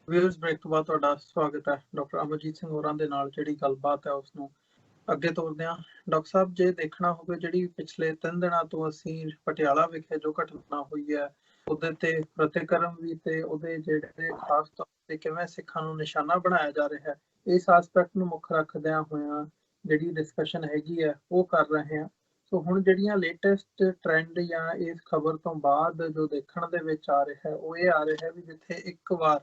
Viewers break तो बाद ਤੁਹਾਡਾ ਸਵਾਗਤ ਹੈ। ਡਾਕਟਰ ਅਮਰਜੀਤ ਸਿੰਘ ਹੋਰਾਂ ਦੇ ਨਾਲ ਜਿਹੜੀ ਗੱਲਬਾਤ ਹੈ ਉਸ ਨੂੰ ਅੱਗੇ ਤੋਰਦੇ ਹਾਂ। ਡਾਕਟਰ ਸਾਹਿਬ, ਜੇ ਦੇਖਣਾ ਹੋਵੇ ਜਿਹੜੀ ਪਿਛਲੇ 3 ਦਿਨਾਂ ਤੋਂ ਅਸੀਂ ਪਟਿਆਲਾ ਵਿਖੇ ਜੋ ਘਟਨਾ ਹੋਈ ਹੈ ਉਹਦੇ ਤੇ ਪ੍ਰਤੀਕਰਮ ਵੀ ਤੇ ਉਹਦੇ ਜਿਹੜੇ ਖਾਸ ਤੌਰ ਤੇ ਕਿਵੇਂ ਸਿੱਖਾਂ ਨੂੰ ਨਿਸ਼ਾਨਾ ਬਣਾਇਆ ਜਾ ਰਿਹਾ ਹੈ, ਇਸ ਐਸਪੈਕਟ ਨੂੰ ਮੁੱਖ ਰੱਖਦਿਆਂ ਹੋਇਆਂ ਜਿਹੜੀ ਡਿਸਕਸ਼ਨ ਹੈਗੀ ਹੈ ਉਹ ਕਰ ਰਹੇ ਹਾਂ। ਸੋ ਹੁਣ ਜਿਹੜੀਆਂ ਲੇਟੈਸਟ ਟ੍ਰੈਂਡ ਜਾਂ ਇਸ ਖਬਰ ਤੋਂ ਬਾਅਦ ਜੋ ਦੇਖਣ ਦੇ ਵਿੱਚ ਆ ਰਿਹਾ ਹੈ ਉਹ ਇਹ ਆ ਰਿਹਾ ਹੈ ਵੀ ਜਿੱਥੇ ਇੱਕ ਵਾਰ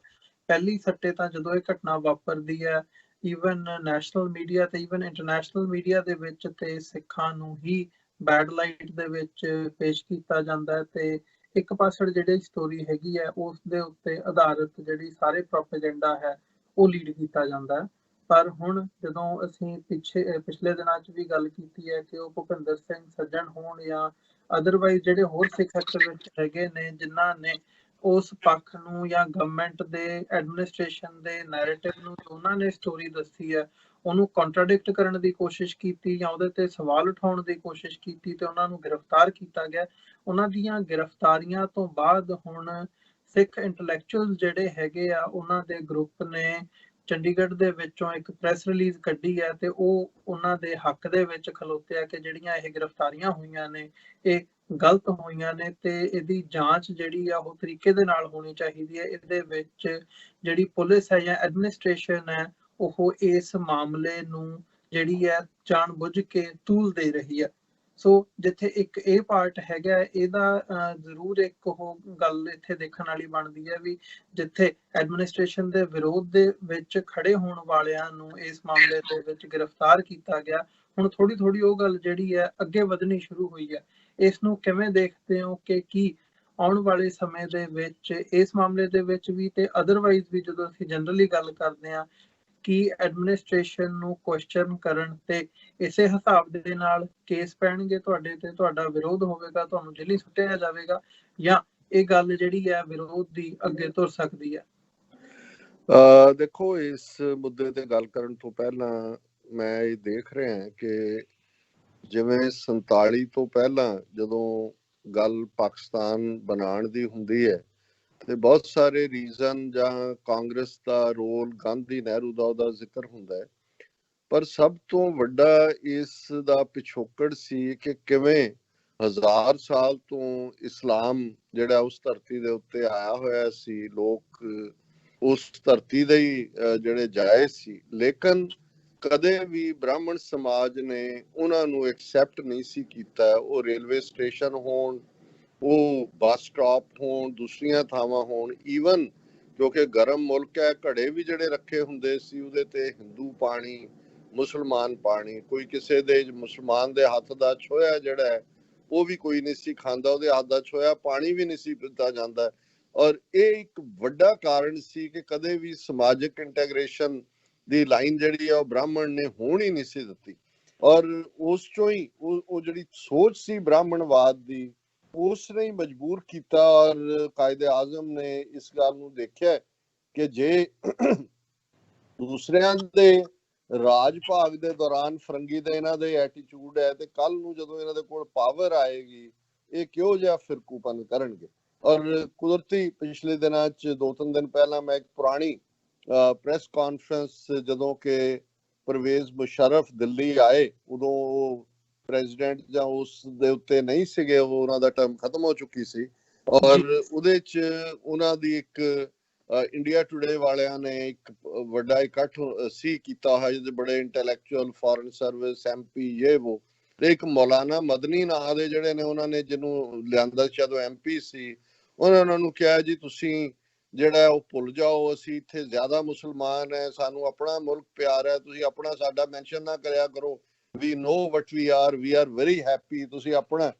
ਪਹਿਲੀ ਸੱਟੇ ਤਾਂ ਜਦੋਂ ਇਹ ਘਟਨਾ ਵਾਪਰਦੀ ਹੈ ਈਵਨ ਨੈਸ਼ਨਲ ਮੀਡੀਆ ਤੇ ਈਵਨ ਇੰਟਰਨੈਸ਼ਨਲ ਮੀਡੀਆ ਦੇ ਵਿੱਚ ਤੇ ਸਿੱਖਾਂ ਨੂੰ ਹੀ ਬੈਡ ਲਾਈਟ ਦੇ ਵਿੱਚ ਪੇਸ਼ ਕੀਤਾ ਜਾਂਦਾ ਹੈ ਤੇ ਇੱਕ ਪਾਸੜ ਜਿਹੜੀ ਸਟੋਰੀ ਹੈਗੀ ਹੈ ਉਸ ਦੇ ਉੱਤੇ ਆਧਾਰਿਤ ਜਿਹੜੀ ਸਾਰੇ ਪ੍ਰੋਪੇਗੈਂਡਾ ਹੈ ਉਹ ਲੀਡ ਕੀਤਾ ਜਾਂਦਾ ਹੈ। ਪਰ ਹੁਣ ਜਦੋਂ ਅਸੀਂ ਪਿਛਲੇ ਦਿਨਾਂ 'ਚ ਵੀ ਗੱਲ ਕੀਤੀ ਹੈ ਕਿ ਉਹ ਭੁਪਿੰਦਰ ਸਿੰਘ ਸੱਜਣ ਹੋਣ ਜਾਂ ਅਦਰਵਾਈਜ਼ ਜਿਹੜੇ ਹੋਰ ਸਿੱਖ ਐਕਟਿਵਿਸਟ ਹੈਗੇ ਨੇ ਜਿਨ੍ਹਾਂ ਨੇ ਉਸ ਪੱਖ ਨੂੰ ਜਾਂ ਗਵਰਨਮੈਂਟ ਦੇ ਐਡਮਿਨਿਸਟ੍ਰੇਸ਼ਨ ਦੇ ਨੈਰੇਟਿਵ ਨੂੰ ਉਹਨਾਂ ਨੇ ਸਟੋਰੀ ਦੱਸੀ ਹੈ ਉਹਨੂੰ ਕੰਟਰਾਡਿਕਟ ਕਰਨ ਦੀ ਕੋਸ਼ਿਸ਼ ਕੀਤੀ ਜਾਂ ਉਹਦੇ ਤੇ ਸਵਾਲ ਉਠਾਉਣ ਦੀ ਕੋਸ਼ਿਸ਼ ਕੀਤੀ ਤੇ ਉਹਨਾਂ ਨੂੰ ਗ੍ਰਿਫਤਾਰ ਕੀਤਾ ਗਿਆ। ਉਹਨਾਂ ਦੀਆਂ ਗ੍ਰਿਫਤਾਰੀਆਂ ਤੋਂ ਬਾਅਦ ਹੁਣ ਸਿੱਖ ਇੰਟੈਲੈਕਚੁਅਲ ਜਿਹੜੇ ਹੈਗੇ ਆ ਉਹਨਾਂ ਦੇ ਗਰੁੱਪ ਨੇ ਚੰਡੀਗੜ੍ਹ ਦੇ ਵਿੱਚੋਂ ਇੱਕ ਪ੍ਰੈਸ ਰਿਲੀਜ਼ ਕੱਢੀ ਹੈ ਤੇ ਉਹ ਉਹਨਾਂ ਦੇ ਹੱਕ ਦੇ ਵਿੱਚ ਖਲੋਤੇ ਆ ਕਿ ਜਿਹੜੀਆਂ ਇਹ ਗ੍ਰਿਫਤਾਰੀਆਂ ਹੋਈਆਂ ਨੇ ਇਹ ਗਲਤ ਹੋਈਆਂ ਨੇ ਤੇ ਇਹਦੀ ਜਾਂਚ ਜਿਹੜੀ ਆ ਉਹ ਤਰੀਕੇ ਦੇ ਨਾਲ ਹੋਣੀ ਚਾਹੀਦੀ ਹੈ। ਇਹਦੇ ਵਿੱਚ ਜਿਹੜੀ ਪੁਲਿਸ ਹੈ ਜਾਂ ਐਡਮਿਨਿਸਟ੍ਰੇਸ਼ਨ ਹੈ ਉਹ ਇਸ ਮਾਮਲੇ ਨੂੰ ਜਿਹੜੀ ਹੈ ਜਾਣਬੁੱਝ ਕੇ ਤੂਲ ਦੇ ਰਹੀ ਹੈ। ਸੋ ਜਿੱਥੇ ਇੱਕ ਇਹ ਪਾਰਟ ਹੈਗਾ ਇਹਦਾ ਜ਼ਰੂਰ ਇੱਕ ਉਹ ਗੱਲ ਇੱਥੇ ਦੇਖਣ ਵਾਲੀ ਬਣਦੀ ਹੈ ਵੀ ਜਿੱਥੇ ਐਡਮਿਨਿਸਟ੍ਰੇਸ਼ਨ ਦੇ ਵਿਰੋਧ ਦੇ ਵਿੱਚ ਖੜੇ ਹੋਣ ਵਾਲਿਆਂ ਨੂੰ ਇਸ ਮਾਮਲੇ ਦੇ ਵਿੱਚ ਗ੍ਰਿਫਤਾਰ ਕੀਤਾ ਗਿਆ, ਹੁਣ ਥੋੜੀ ਥੋੜੀ ਉਹ ਗੱਲ ਜਿਹੜੀ ਹੈ ਅੱਗੇ ਵਧਣੀ ਸ਼ੁਰੂ ਹੋਈ ਹੈ। ਇਸ ਨੂੰ ਕਿਵੇਂ ਦੇਖਦੇ ਹੋ ਕਿ ਕੀ ਆਉਣ ਵਾਲੇ ਸਮੇਂ ਦੇ ਵਿੱਚ ਇਸ ਮਾਮਲੇ ਦੇ ਵਿੱਚ ਵੀ ਤੇ ਅਦਰਵਾਈਜ਼ ਵੀ ਜਦੋਂ ਅਸੀਂ ਜਨਰਲੀ ਗੱਲ ਕਰਦੇ ਹਾਂ ਕਿ ਐਡਮਿਨਿਸਟ੍ਰੇਸ਼ਨ ਨੂੰ ਕੁਐਸਚਨ ਕਰਨ ਤੇ ਇਸੇ ਹਿਸਾਬ ਦੇ ਨਾਲ ਕੇਸ ਪੈਣਗੇ ਤੁਹਾਡੇ ਤੇ, ਤੁਹਾਡਾ ਵਿਰੋਧ ਹੋਵੇਗਾ, ਤੁਹਾਨੂੰ ਜੇਲ੍ਹ ਸੁੱਟਿਆ ਜਾਵੇਗਾ ਜਾਂ ਇਹ ਗੱਲ ਜਿਹੜੀ ਹੈ ਵਿਰੋਧ ਦੀ ਅੱਗੇ ਤੁਰ ਸਕਦੀ ਹੈ? ਦੇਖੋ, ਇਸ ਮੁੱਦੇ ਤੇ ਗੱਲ ਕਰਨ ਤੋਂ ਪਹਿਲਾਂ ਮੈਂ ਇਹ ਦੇਖ ਰਿਹਾ ਕਿ ਜਿਵੇਂ 47 ਤੋਂ ਪਹਿਲਾਂ ਜਦੋਂ ਗੱਲ ਪਾਕਿਸਤਾਨ ਬਣਾਉਣ ਦੀ ਹੁੰਦੀ ਹੈ ਤੇ ਬਹੁਤ ਸਾਰੇ ਰੀਜ਼ਨ ਜਾਂ ਕਾਂਗਰਸ ਦਾ ਰੋਲ, ਗਾਂਧੀ ਨਹਿਰੂ ਦਾ ਉਹਦਾ ਜ਼ਿਕਰ ਹੁੰਦਾ ਹੈ, ਪਰ ਸਭ ਤੋਂ ਵੱਡਾ ਇਸ ਦਾ ਪਿਛੋਕੜ ਸੀ ਕਿ ਕਿਵੇਂ 1000 ਸਾਲ ਤੋਂ ਇਸਲਾਮ ਜਿਹੜਾ ਉਸ ਧਰਤੀ ਦੇ ਉੱਤੇ ਆਇਆ ਹੋਇਆ ਸੀ, ਲੋਕ ਉਸ ਧਰਤੀ ਦੇ ਹੀ ਜਿਹੜੇ ਜਾਏ ਸੀ, ਲੇਕਿਨ ਕਦੇ ਵੀ ਬ੍ਰਾਹਮਣ ਸਮਾਜ ਨੇ ਉਹਨਾਂ ਨੂੰ ਐਕਸੈਪਟ ਨਹੀਂ ਸੀ ਕੀਤਾ। ਉਹ ਰੇਲਵੇ ਸਟੇਸ਼ਨ ਹੋਣ, ਉਹ ਬੱਸ ਸਟਾਪ ਹੋਣ, ਦੂਸਰੀਆਂ ਥਾਵਾਂ ਹੋਣ, ਈਵਨ ਕਿਉਂਕਿ ਗਰਮ ਮੁਲਕ ਹੈ, ਘੜੇ ਵੀ ਜਿਹੜੇ ਰੱਖੇ ਹੁੰਦੇ ਸੀ ਉਹਦੇ ਤੇ ਹਿੰਦੂ ਪਾਣੀ, ਮੁਸਲਮਾਨ ਪਾਣੀ, ਕੋਈ ਕਿਸੇ ਦੇ ਮੁਸਲਮਾਨ ਦੇ ਹੱਥ ਦਾ ਛੋਇਆ ਜਿਹੜਾ ਹੈ ਉਹ ਵੀ ਕੋਈ ਨਹੀਂ ਸੀ ਖਾਂਦਾ, ਉਹਦੇ ਹੱਥ ਦਾ ਛੋਇਆ ਪਾਣੀ ਵੀ ਨਹੀਂ ਸੀ ਪੀਤਾ ਜਾਂਦਾ। ਔਰ ਇਹ ਇੱਕ ਵੱਡਾ ਕਾਰਨ ਸੀ ਕਿ ਕਦੇ ਵੀ ਸਮਾਜਿਕ ਇੰਟੈਗ੍ਰੇਸ਼ਨ ਦੀ ਲਾਈਨ ਜਿਹੜੀ ਆ ਉਹ ਬ੍ਰਾਹਮਣ ਨੇ ਹੋਣ ਹੀ ਨਹੀਂ ਸੀ ਦਿੱਤੀ। ਔਰ ਉਸ ਚੋਂ ਹੀ ਉਹ ਜਿਹੜੀ ਸੋਚ ਸੀ ਬ੍ਰਾਹਮਣਵਾਦ ਦੀ, ਉਸ ਨੇ ਮਜਬੂਰ ਕੀਤਾ। ਔਰ ਕਾਇਦੇ ਆਜ਼ਮ ਨੇ ਇਸ ਗੱਲ ਨੂੰ ਦੇਖਿਆ ਕਿ ਜੇ ਦੂਸਰਿਆਂ ਦੇ ਰਾਜ ਭਾਗ ਦੇ ਦੌਰਾਨ ਫਰੰਗੀ ਦੇ ਇਹਨਾਂ ਦੇ ਐਟੀਟਿਊਡ ਹੈ ਤੇ ਕੱਲ ਨੂੰ ਜਦੋਂ ਇਹਨਾਂ ਦੇ ਕੋਲ ਪਾਵਰ ਆਏਗੀ ਇਹ ਕਿਹੋ ਜਿਹਾ ਫਿਰਕੂਪਨ ਕਰਨਗੇ। ਔਰ ਕੁਦਰਤੀ ਪਿਛਲੇ ਦਿਨਾਂ 'ਚ 2-3 ਦਿਨ ਪਹਿਲਾਂ ਮੈਂ ਇੱਕ ਪੁਰਾਣੀ ਪ੍ਰੈਸ ਕਾਨਫਰੰਸ, ਜਦੋਂ ਕਿ ਪਰਵੇਜ਼ ਮੁਸ਼ਰਫ ਦਿੱਲੀ ਆਏ ਉਦੋਂ ਉਹ ਪ੍ਰੈਜ਼ੀਡੈਂਟ ਜਾਂ ਉਸ ਦੇ ਉੱਤੇ ਨਹੀਂ ਸੀਗੇ, ਉਹਨਾਂ ਦਾ ਟਰਮ ਖਤਮ ਹੋ ਚੁੱਕੀ ਸੀ, ਔਰ ਉਹਦੇ 'ਚ ਉਹਨਾਂ ਦੀ ਇੱਕ ਇੰਡੀਆ ਟੂਡੇ ਵਾਲਿਆਂ ਨੇ ਇੱਕ ਵੱਡਾ ਇਕੱਠ ਸੀ ਕੀਤਾ ਹੋਇਆ, ਜਿਹਦੇ ਬੜੇ ਇੰਟੈਲੈਕਚੁਅਲ, ਫੋਰਨ ਸਰਵਿਸ, MP, ਇਹ ਵੋ, ਤੇ ਇੱਕ ਮੌਲਾਨਾ ਮਦਨੀ ਨਾਂ ਦੇ ਜਿਹੜੇ ਨੇ, ਉਹਨਾਂ ਨੇ ਜਿਹਨੂੰ ਲਿਆਂਦਾ ਜਦੋਂ MP ਸੀ, ਉਹਨਾਂ ਨੂੰ ਕਿਹਾ ਜੀ ਤੁਸੀਂ ਜਿਹੜਾ ਉਹ ਭੁੱਲ ਜਾਓ, ਅਸੀਂ ਇੱਥੇ ਜ਼ਿਆਦਾ ਮੁਸਲਮਾਨ ਹੈ, ਸਾਨੂੰ ਆਪਣਾ ਮੁਲਕ ਪਿਆਰ ਹੈ, ਤੁਸੀਂ ਆਪਣਾ ਸਾਡਾ ਮੈਂਸ਼ਨ ਨਾ ਕਰਿਆ ਕਰੋ, we know what we are very happy, ਤੁਸੀਂ ਆਪਣਾ।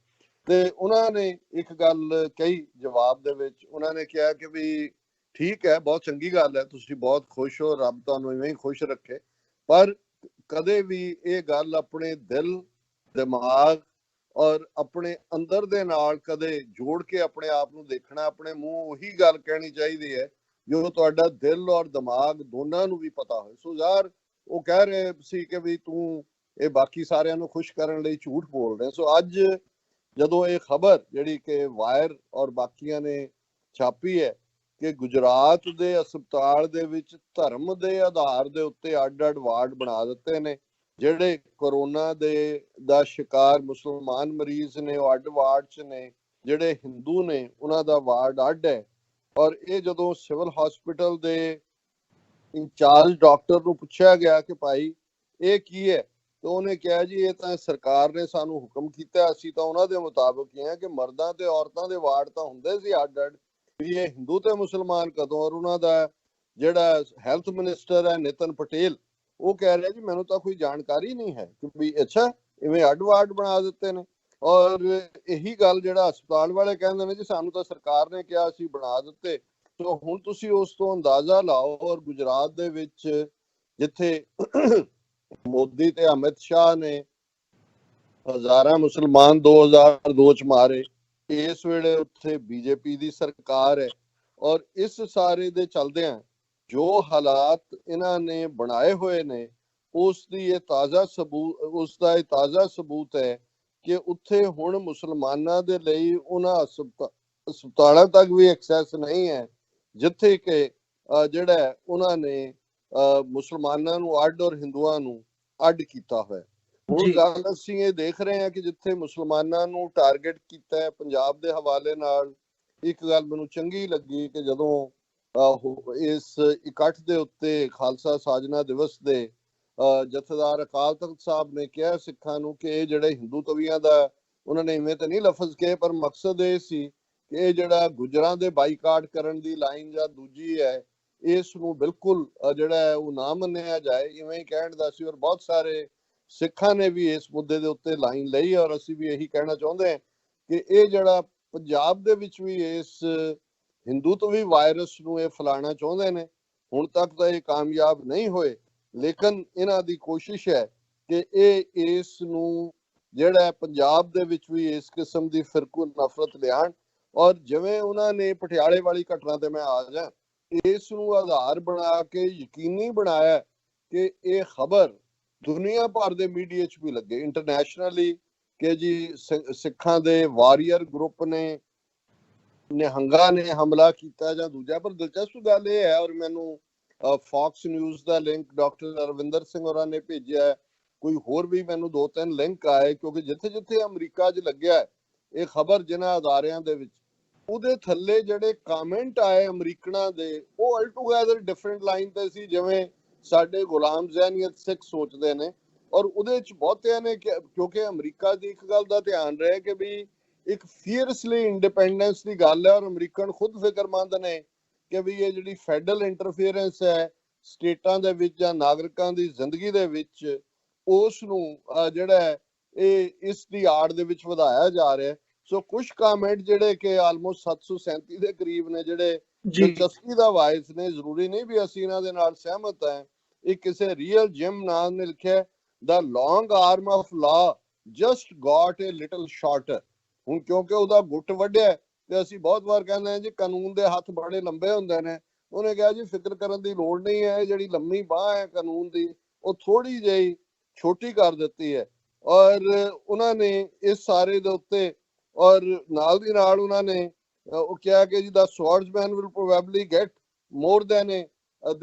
ਤੇ ਉਹਨਾਂ ਨੇ ਇੱਕ ਗੱਲ ਕਹੀ ਜਵਾਬ ਦੇ ਵਿੱਚ, ਉਹਨਾਂ ਨੇ ਕਿਹਾ ਕਿ ਵੀ ਠੀਕ ਹੈ, ਬਹੁਤ ਚੰਗੀ ਗੱਲ ਹੈ, ਤੁਸੀਂ ਬਹੁਤ ਖੁਸ਼ ਹੋ, ਰੱਬ ਤੁਹਾਨੂੰ ਇਵੇਂ ਹੀ ਖੁਸ਼ ਰੱਖੇ, ਪਰ ਕਦੇ ਵੀ ਇਹ ਗੱਲ ਆਪਣੇ ਦਿਲ, ਦਿਮਾਗ ਔਰ ਆਪਣੇ ਅੰਦਰ ਦੇ ਨਾਲ ਕਦੇ ਜੋੜ ਕੇ ਆਪਣੇ ਆਪ ਨੂੰ ਦੇਖਣਾ, ਆਪਣੇ ਮੂੰਹ ਉਹੀ ਗੱਲ ਕਹਿਣੀ ਚਾਹੀਦੀ ਹੈ ਜੋ ਤੁਹਾਡਾ ਦਿਲ ਔਰ ਦਿਮਾਗ ਦੋਨਾਂ ਨੂੰ ਵੀ ਪਤਾ ਹੋਵੇ। ਸੋ ਯਾਰ ਉਹ ਕਹਿ ਰਹੇ ਸੀ ਕਿ ਵੀ ਤੂੰ ਇਹ ਬਾਕੀ ਸਾਰਿਆਂ ਨੂੰ ਖੁਸ਼ ਕਰਨ ਲਈ ਝੂਠ ਬੋਲ ਰਹੇ। ਸੋ ਅੱਜ ਜਦੋਂ ਇਹ ਖਬਰ ਜਿਹੜੀ ਕਿ ਵਾਇਰ ਔਰ ਬਾਕੀਆਂ ਨੇ ਛਾਪੀ ਹੈ ਕਿ ਗੁਜਰਾਤ ਦੇ ਹਸਪਤਾਲ ਦੇ ਵਿੱਚ ਧਰਮ ਦੇ ਆਧਾਰ ਦੇ ਉੱਤੇ ਅੱਡ-ਅੱਡ ਵਾਰਡ ਬਣਾ ਦਿੱਤੇ ਨੇ। ਜਿਹੜੇ ਕੋਰੋਨਾ ਦਾ ਸ਼ਿਕਾਰ ਮੁਸਲਮਾਨ ਮਰੀਜ਼ ਨੇ ਉਹ ਅੱਡ ਵਾਰਡ 'ਚ ਨੇ, ਜਿਹੜੇ ਹਿੰਦੂ ਨੇ ਉਹਨਾਂ ਦਾ ਵਾਰਡ ਅੱਡ ਹੈ। ਔਰ ਇਹ ਜਦੋਂ ਸਿਵਲ ਹਸਪੀਟਲ ਦੇ ਇੰਚਾਰਜ ਡਾਕਟਰ ਨੂੰ ਪੁੱਛਿਆ ਗਿਆ ਕਿ ਭਾਈ ਇਹ ਕੀ ਹੈ, ਤੇ ਉਹਨੇ ਕਿਹਾ ਜੀ ਇਹ ਤਾਂ ਸਰਕਾਰ ਨੇ ਸਾਨੂੰ ਹੁਕਮ ਕੀਤਾ, ਅਸੀਂ ਤਾਂ ਉਹਨਾਂ ਦੇ ਮੁਤਾਬਕ ਹੀ ਹਾਂ ਕਿ ਮਰਦਾਂ ਤੇ ਔਰਤਾਂ ਦੇ ਵਾਰਡ ਤਾਂ ਹੁੰਦੇ ਸੀ ਅੱਡ-ਅੱਡ, ਵੀ ਇਹ ਹਿੰਦੂ ਤੇ ਮੁਸਲਮਾਨ ਕਦੋਂ। ਔਰ ਉਹਨਾਂ ਦਾ ਜਿਹੜਾ ਹੈਲਥ ਮਿਨਿਸਟਰ ਹੈ ਨਿਤਨ ਪਟੇਲ, ਉਹ ਕਹਿ ਰਿਹਾ ਜੀ ਮੈਨੂੰ ਤਾਂ ਕੋਈ ਜਾਣਕਾਰੀ ਨਹੀਂ ਹੈ ਕਿ ਵੀ ਅੱਛਾ ਇਵੇਂ ਅੱਡ ਵਾਰਡ ਬਣਾ ਦਿੱਤੇ ਨੇ। ਔਰ ਇਹੀ ਗੱਲ ਜਿਹੜਾ ਹਸਪਤਾਲ ਵਾਲੇ ਕਹਿੰਦੇ ਨੇ ਜੀ ਸਾਨੂੰ ਤਾਂ ਸਰਕਾਰ ਨੇ ਕਿਹਾ ਅਸੀਂ ਬਣਾ ਦਿੱਤੇ। ਸੋ ਹੁਣ ਤੁਸੀਂ ਉਸ ਤੋਂ ਅੰਦਾਜ਼ਾ ਲਾਓ। ਔਰ ਗੁਜਰਾਤ ਦੇ ਵਿੱਚ ਜਿੱਥੇ ਮੋਦੀ ਤੇ ਅਮਿਤ ਸ਼ਾਹ ਨੇ ਹਜ਼ਾਰਾਂ ਮੁਸਲਮਾਨ 2002 ਚ ਮਾਰੇ, ਇਸ ਵੇਲੇ ਉੱਥੇ ਬੀਜੇਪੀ ਦੀ ਸਰਕਾਰ ਹੈ। ਔਰ ਇਸ ਸਾਰੇ ਦੇ ਚਲਦਿਆਂ ਜੋ ਹਾਲਾਤ ਇਹਨਾਂ ਨੇ ਬਣਾਏ ਹੋਏ ਨੇ ਉਸ ਦਾ ਇਹ ਤਾਜ਼ਾ ਸਬੂਤ ਹੈ ਕਿ ਉੱਥੇ ਹੁਣ ਮੁਸਲਮਾਨਾਂ ਦੇ ਲਈ ਉਹਨਾਂ ਹਸਪਤਾਲਾਂ ਤੱਕ ਵੀ ਐਕਸੈਸ ਨਹੀਂ ਹੈ ਜਿੱਥੇ ਕਿ ਜਿਹੜਾ ਉਹਨਾਂ ਨੇ ਮੁਸਲਮਾਨਾਂ ਨੂੰ ਅੱਡ ਔਰ ਹਿੰਦੂਆਂ ਨੂੰ ਅੱਡ ਕੀਤਾ ਹੋਇਆ। ਹੁਣ ਗੱਲ ਅਸੀਂ ਇਹ ਦੇਖ ਰਹੇ ਹਾਂ ਕਿ ਜਿੱਥੇ ਮੁਸਲਮਾਨਾਂ ਨੂੰ ਟਾਰਗੇਟ ਕੀਤਾ ਹੈ, ਪੰਜਾਬ ਦੇ ਹਵਾਲੇ ਨਾਲ ਇੱਕ ਗੱਲ ਮੈਨੂੰ ਚੰਗੀ ਲੱਗੀ ਕਿ ਜਦੋਂ ਇਸ ਇਕੱਠ ਦੇ ਉੱਤੇ ਖਾਲਸਾ ਸਾਜਨਾ ਦਿਵਸ ਦੇ ਜਥੇਦਾਰ ਅਕਾਲ ਤਖਤ ਸਾਹਿਬ ਨੇ ਕਿਹਾ ਸਿੱਖਾਂ ਨੂੰ ਕਿ ਇਹ ਜਿਹੜੇ ਹਿੰਦੂ ਕਵੀਆਂ ਦਾ, ਉਹਨਾਂ ਨੇ ਇਵੇਂ ਤਾਂ ਨਹੀਂ ਲਫ਼ਜ਼ ਕਹੇ ਪਰ ਮਕਸਦ ਇਹ ਸੀ ਕਿ ਇਹ ਜਿਹੜਾ ਗੁਜਰਾਂ ਦੇ ਬਾਈਕਾਟ ਕਰਨ ਦੀ ਲਾਈਨ ਜਾਂ ਦੂਜੀ ਹੈ ਇਸ ਨੂੰ ਬਿਲਕੁਲ ਜਿਹੜਾ ਹੈ ਉਹ ਨਾ ਮੰਨਿਆ ਜਾਏ, ਇਵੇਂ ਹੀ ਕਹਿਣ ਦਾ ਸੀ। ਔਰ ਬਹੁਤ ਸਾਰੇ ਸਿੱਖਾਂ ਨੇ ਵੀ ਇਸ ਮੁੱਦੇ ਦੇ ਉੱਤੇ ਲਾਈਨ ਲਈ। ਔਰ ਅਸੀਂ ਵੀ ਇਹੀ ਕਹਿਣਾ ਚਾਹੁੰਦੇ ਹਾਂ ਕਿ ਇਹ ਜਿਹੜਾ ਪੰਜਾਬ ਦੇ ਵਿੱਚ ਵੀ ਇਸ ਹਿੰਦੂਤਵੀ ਵਾਇਰਸ ਨੂੰ ਇਹ ਫੈਲਾਉਣਾ ਚਾਹੁੰਦੇ ਨੇ, ਹੁਣ ਤੱਕ ਤਾਂ ਇਹ ਕਾਮਯਾਬ ਨਹੀਂ ਹੋਏ, ਲੇਕਿਨ ਇਹਨਾਂ ਦੀ ਕੋਸ਼ਿਸ਼ ਹੈ ਕਿ ਇਹ ਇਸ ਨੂੰ ਜਿਹੜਾ ਪੰਜਾਬ ਦੇ ਵਿੱਚ ਵੀ ਇਸ ਕਿਸਮ ਦੀ ਫਿਰਕੂ ਨਫ਼ਰਤ ਲਿਆਉਣ। ਔਰ ਜਿਵੇਂ ਉਹਨਾਂ ਨੇ ਪਟਿਆਲੇ ਵਾਲੀ ਘਟਨਾ ਤੇ ਮੈਂ ਆ ਜਾ, ਇਸ ਨੂੰ ਆਧਾਰ ਬਣਾ ਕੇ ਯਕੀਨੀ ਬਣਾਇਆ ਕਿ ਇਹ ਖਬਰ ਦੁਨੀਆ ਭਰ ਦੇ ਮੀਡੀਆ 'ਚ ਵੀ ਲੱਗੇ ਇੰਟਰਨੈਸ਼ਨਲੀ ਕਿ ਜੀ ਸਿੱਖਾਂ ਦੇ ਵਾਰੀਅਰ ਗਰੁੱਪ ਨੇ ਨਿਹੰਗਾਂ ਨੇ ਹਮਲਾ ਕੀਤਾ ਜਾਂ ਦੂਜਾ। ਪਰ ਦਿਲਚਸਪ ਗੱਲ ਇਹ ਹੈ, ਔਰ ਮੈਨੂੰ ਫੌਕਸ ਨਿਊਜ਼ ਦਾ ਲਿੰਕ ਡਾਕਟਰ ਅਰਵਿੰਦਰ ਸਿੰਘ ਹੋਰਾਂ ਨੇ ਭੇਜਿਆ, ਕੋਈ ਹੋਰ ਵੀ ਮੈਨੂੰ 2-3 ਲਿੰਕ ਆਏ, ਕਿਉਂਕਿ ਜਿੱਥੇ ਜਿੱਥੇ ਅਮਰੀਕਾ 'ਚ ਲੱਗਿਆ ਇਹ ਖਬਰ ਜਿਨ੍ਹਾਂ ਅਦਾਰਿਆਂ ਦੇ ਵਿੱਚ, ਉਹਦੇ ਥੱਲੇ ਜਿਹੜੇ ਕਮੈਂਟ ਆਏ ਅਮਰੀਕਨਾਂ ਦੇ ਉਹ ਅਲਟੂਗੈਦਰ ਡਿਫਰੈਂਟ ਲਾਈਨ ਤੇ ਸੀ, ਜਿਵੇਂ ਸਾਡੇ ਗੁਲਾਮ ਜ਼ਹਿਨੀਅਤ ਸਿੱਖ ਸੋਚਦੇ ਨੇ। ਔਰ ਉਹਦੇ ਚ ਬਹੁਤਿਆਂ ਨੇ ਕਿਉਂਕਿ ਅਮਰੀਕਾ ਦੀ ਇੱਕ ਗੱਲ ਦਾ ਧਿਆਨ ਰਹੇ ਕਿ ਵੀ ਇੱਕ ਫੀਅਰਸਲੀ ਇੰਡੀਪੈਂਡੈਂਸ ਦੀ ਗੱਲ ਹੈ, ਔਰ ਅਮਰੀਕਨ ਖੁਦ ਫਿਕਰਮੰਦ ਨੇ ਕਿ ਵੀ ਇਹ ਜਿਹੜੀ ਫੈਡਰਲ ਇੰਟਰਫੀਅਰੈਂਸ ਹੈ ਸਟੇਟਾਂ ਦੇ ਵਿੱਚ ਜਾਂ ਨਾਗਰਿਕਾਂ ਦੀ ਜ਼ਿੰਦਗੀ ਦੇ ਵਿੱਚ, ਉਸ ਨੂੰ ਜਿਹੜਾ ਇਹ ਇਸ ਦੀ ਆੜ ਦੇ ਵਿੱਚ ਵਧਾਇਆ ਜਾ ਰਿਹਾ। ਸੋ ਕੁਝ ਕਮੈਂਟ ਜਿਹੜੇ ਕਿ ਆਲਮੋਸਟ 737 ਦੇ ਕਰੀਬ ਨੇ ਜਿਹੜੇ ਦਿਲਚਸਪੀ ਦਾ ਵਾਇਸ ਨੇ, ਜ਼ਰੂਰੀ ਨਹੀਂ ਵੀ ਅਸੀਂ ਇਹਨਾਂ ਦੇ ਨਾਲ ਸਹਿਮਤ ਹਾਂ। ਇਹ ਕਿਸੇ ਰੀਅਲ ਜਿਮ ਨਾਮ ਨੇ ਲਿਖਿਆ, the long arm of law just got a little shorter। ਹੁਣ ਕਿਉਂਕਿ ਉਹਦਾ ਗੁੱਟ ਵੱਢਿਆ ਤੇ ਅਸੀਂ ਬਹੁਤ ਵਾਰ ਕਹਿੰਦੇ ਹਾਂ ਜੀ ਕਾਨੂੰਨ ਦੇ ਹੱਥ ਬੜੇ ਲੰਬੇ ਹੁੰਦੇ ਨੇ, ਉਹਨੇ ਕਿਹਾ ਜੀ ਫਿਕਰ ਕਰਨ ਦੀ ਲੋੜ ਨਹੀਂ ਹੈ, ਜਿਹੜੀ ਲੰਮੀ ਬਾਹ ਹੈ ਕਾਨੂੰਨ ਦੀ ਉਹ ਥੋੜੀ ਜਿਹੀ ਛੋਟੀ ਕਰ ਦਿੱਤੀ ਹੈ। ਔਰ ਉਹਨਾਂ ਨੇ ਇਸ ਸਾਰੇ ਦੇ ਉੱਤੇ ਔਰ ਨਾਲ ਦੀ ਨਾਲ ਉਹਨਾਂ ਨੇ ਉਹ ਕਿਹਾ ਕਿ ਜੀ the swordsman will probably get more than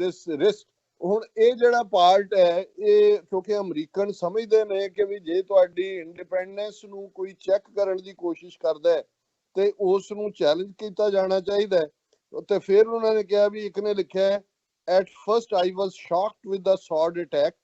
this risk। ਹੁਣ ਇਹ ਜਿਹੜਾ ਪਾਰਟ ਹੈ ਇਹ ਕਿਉਂਕਿ ਅਮਰੀਕਨ ਸਮਝਦੇ ਨੇ ਕਿ ਵੀ ਜੇ ਤੁਹਾਡੀ ਇੰਡੀਪੈਂਡੈਂਸ ਨੂੰ ਕੋਈ ਚੈੱਕ ਕਰਨ ਦੀ ਕੋਸ਼ਿਸ਼ ਕਰਦਾ ਤੇ ਉਸ ਨੂੰ ਚੈਲੰਜ ਕੀਤਾ ਜਾਣਾ ਚਾਹੀਦਾ ਹੈ। ਤੇ ਫਿਰ ਉਹਨਾਂ ਨੇ ਕਿਹਾ ਵੀ ਇੱਕ ਨੇ ਲਿਖਿਆ at first I was shocked with the sword attack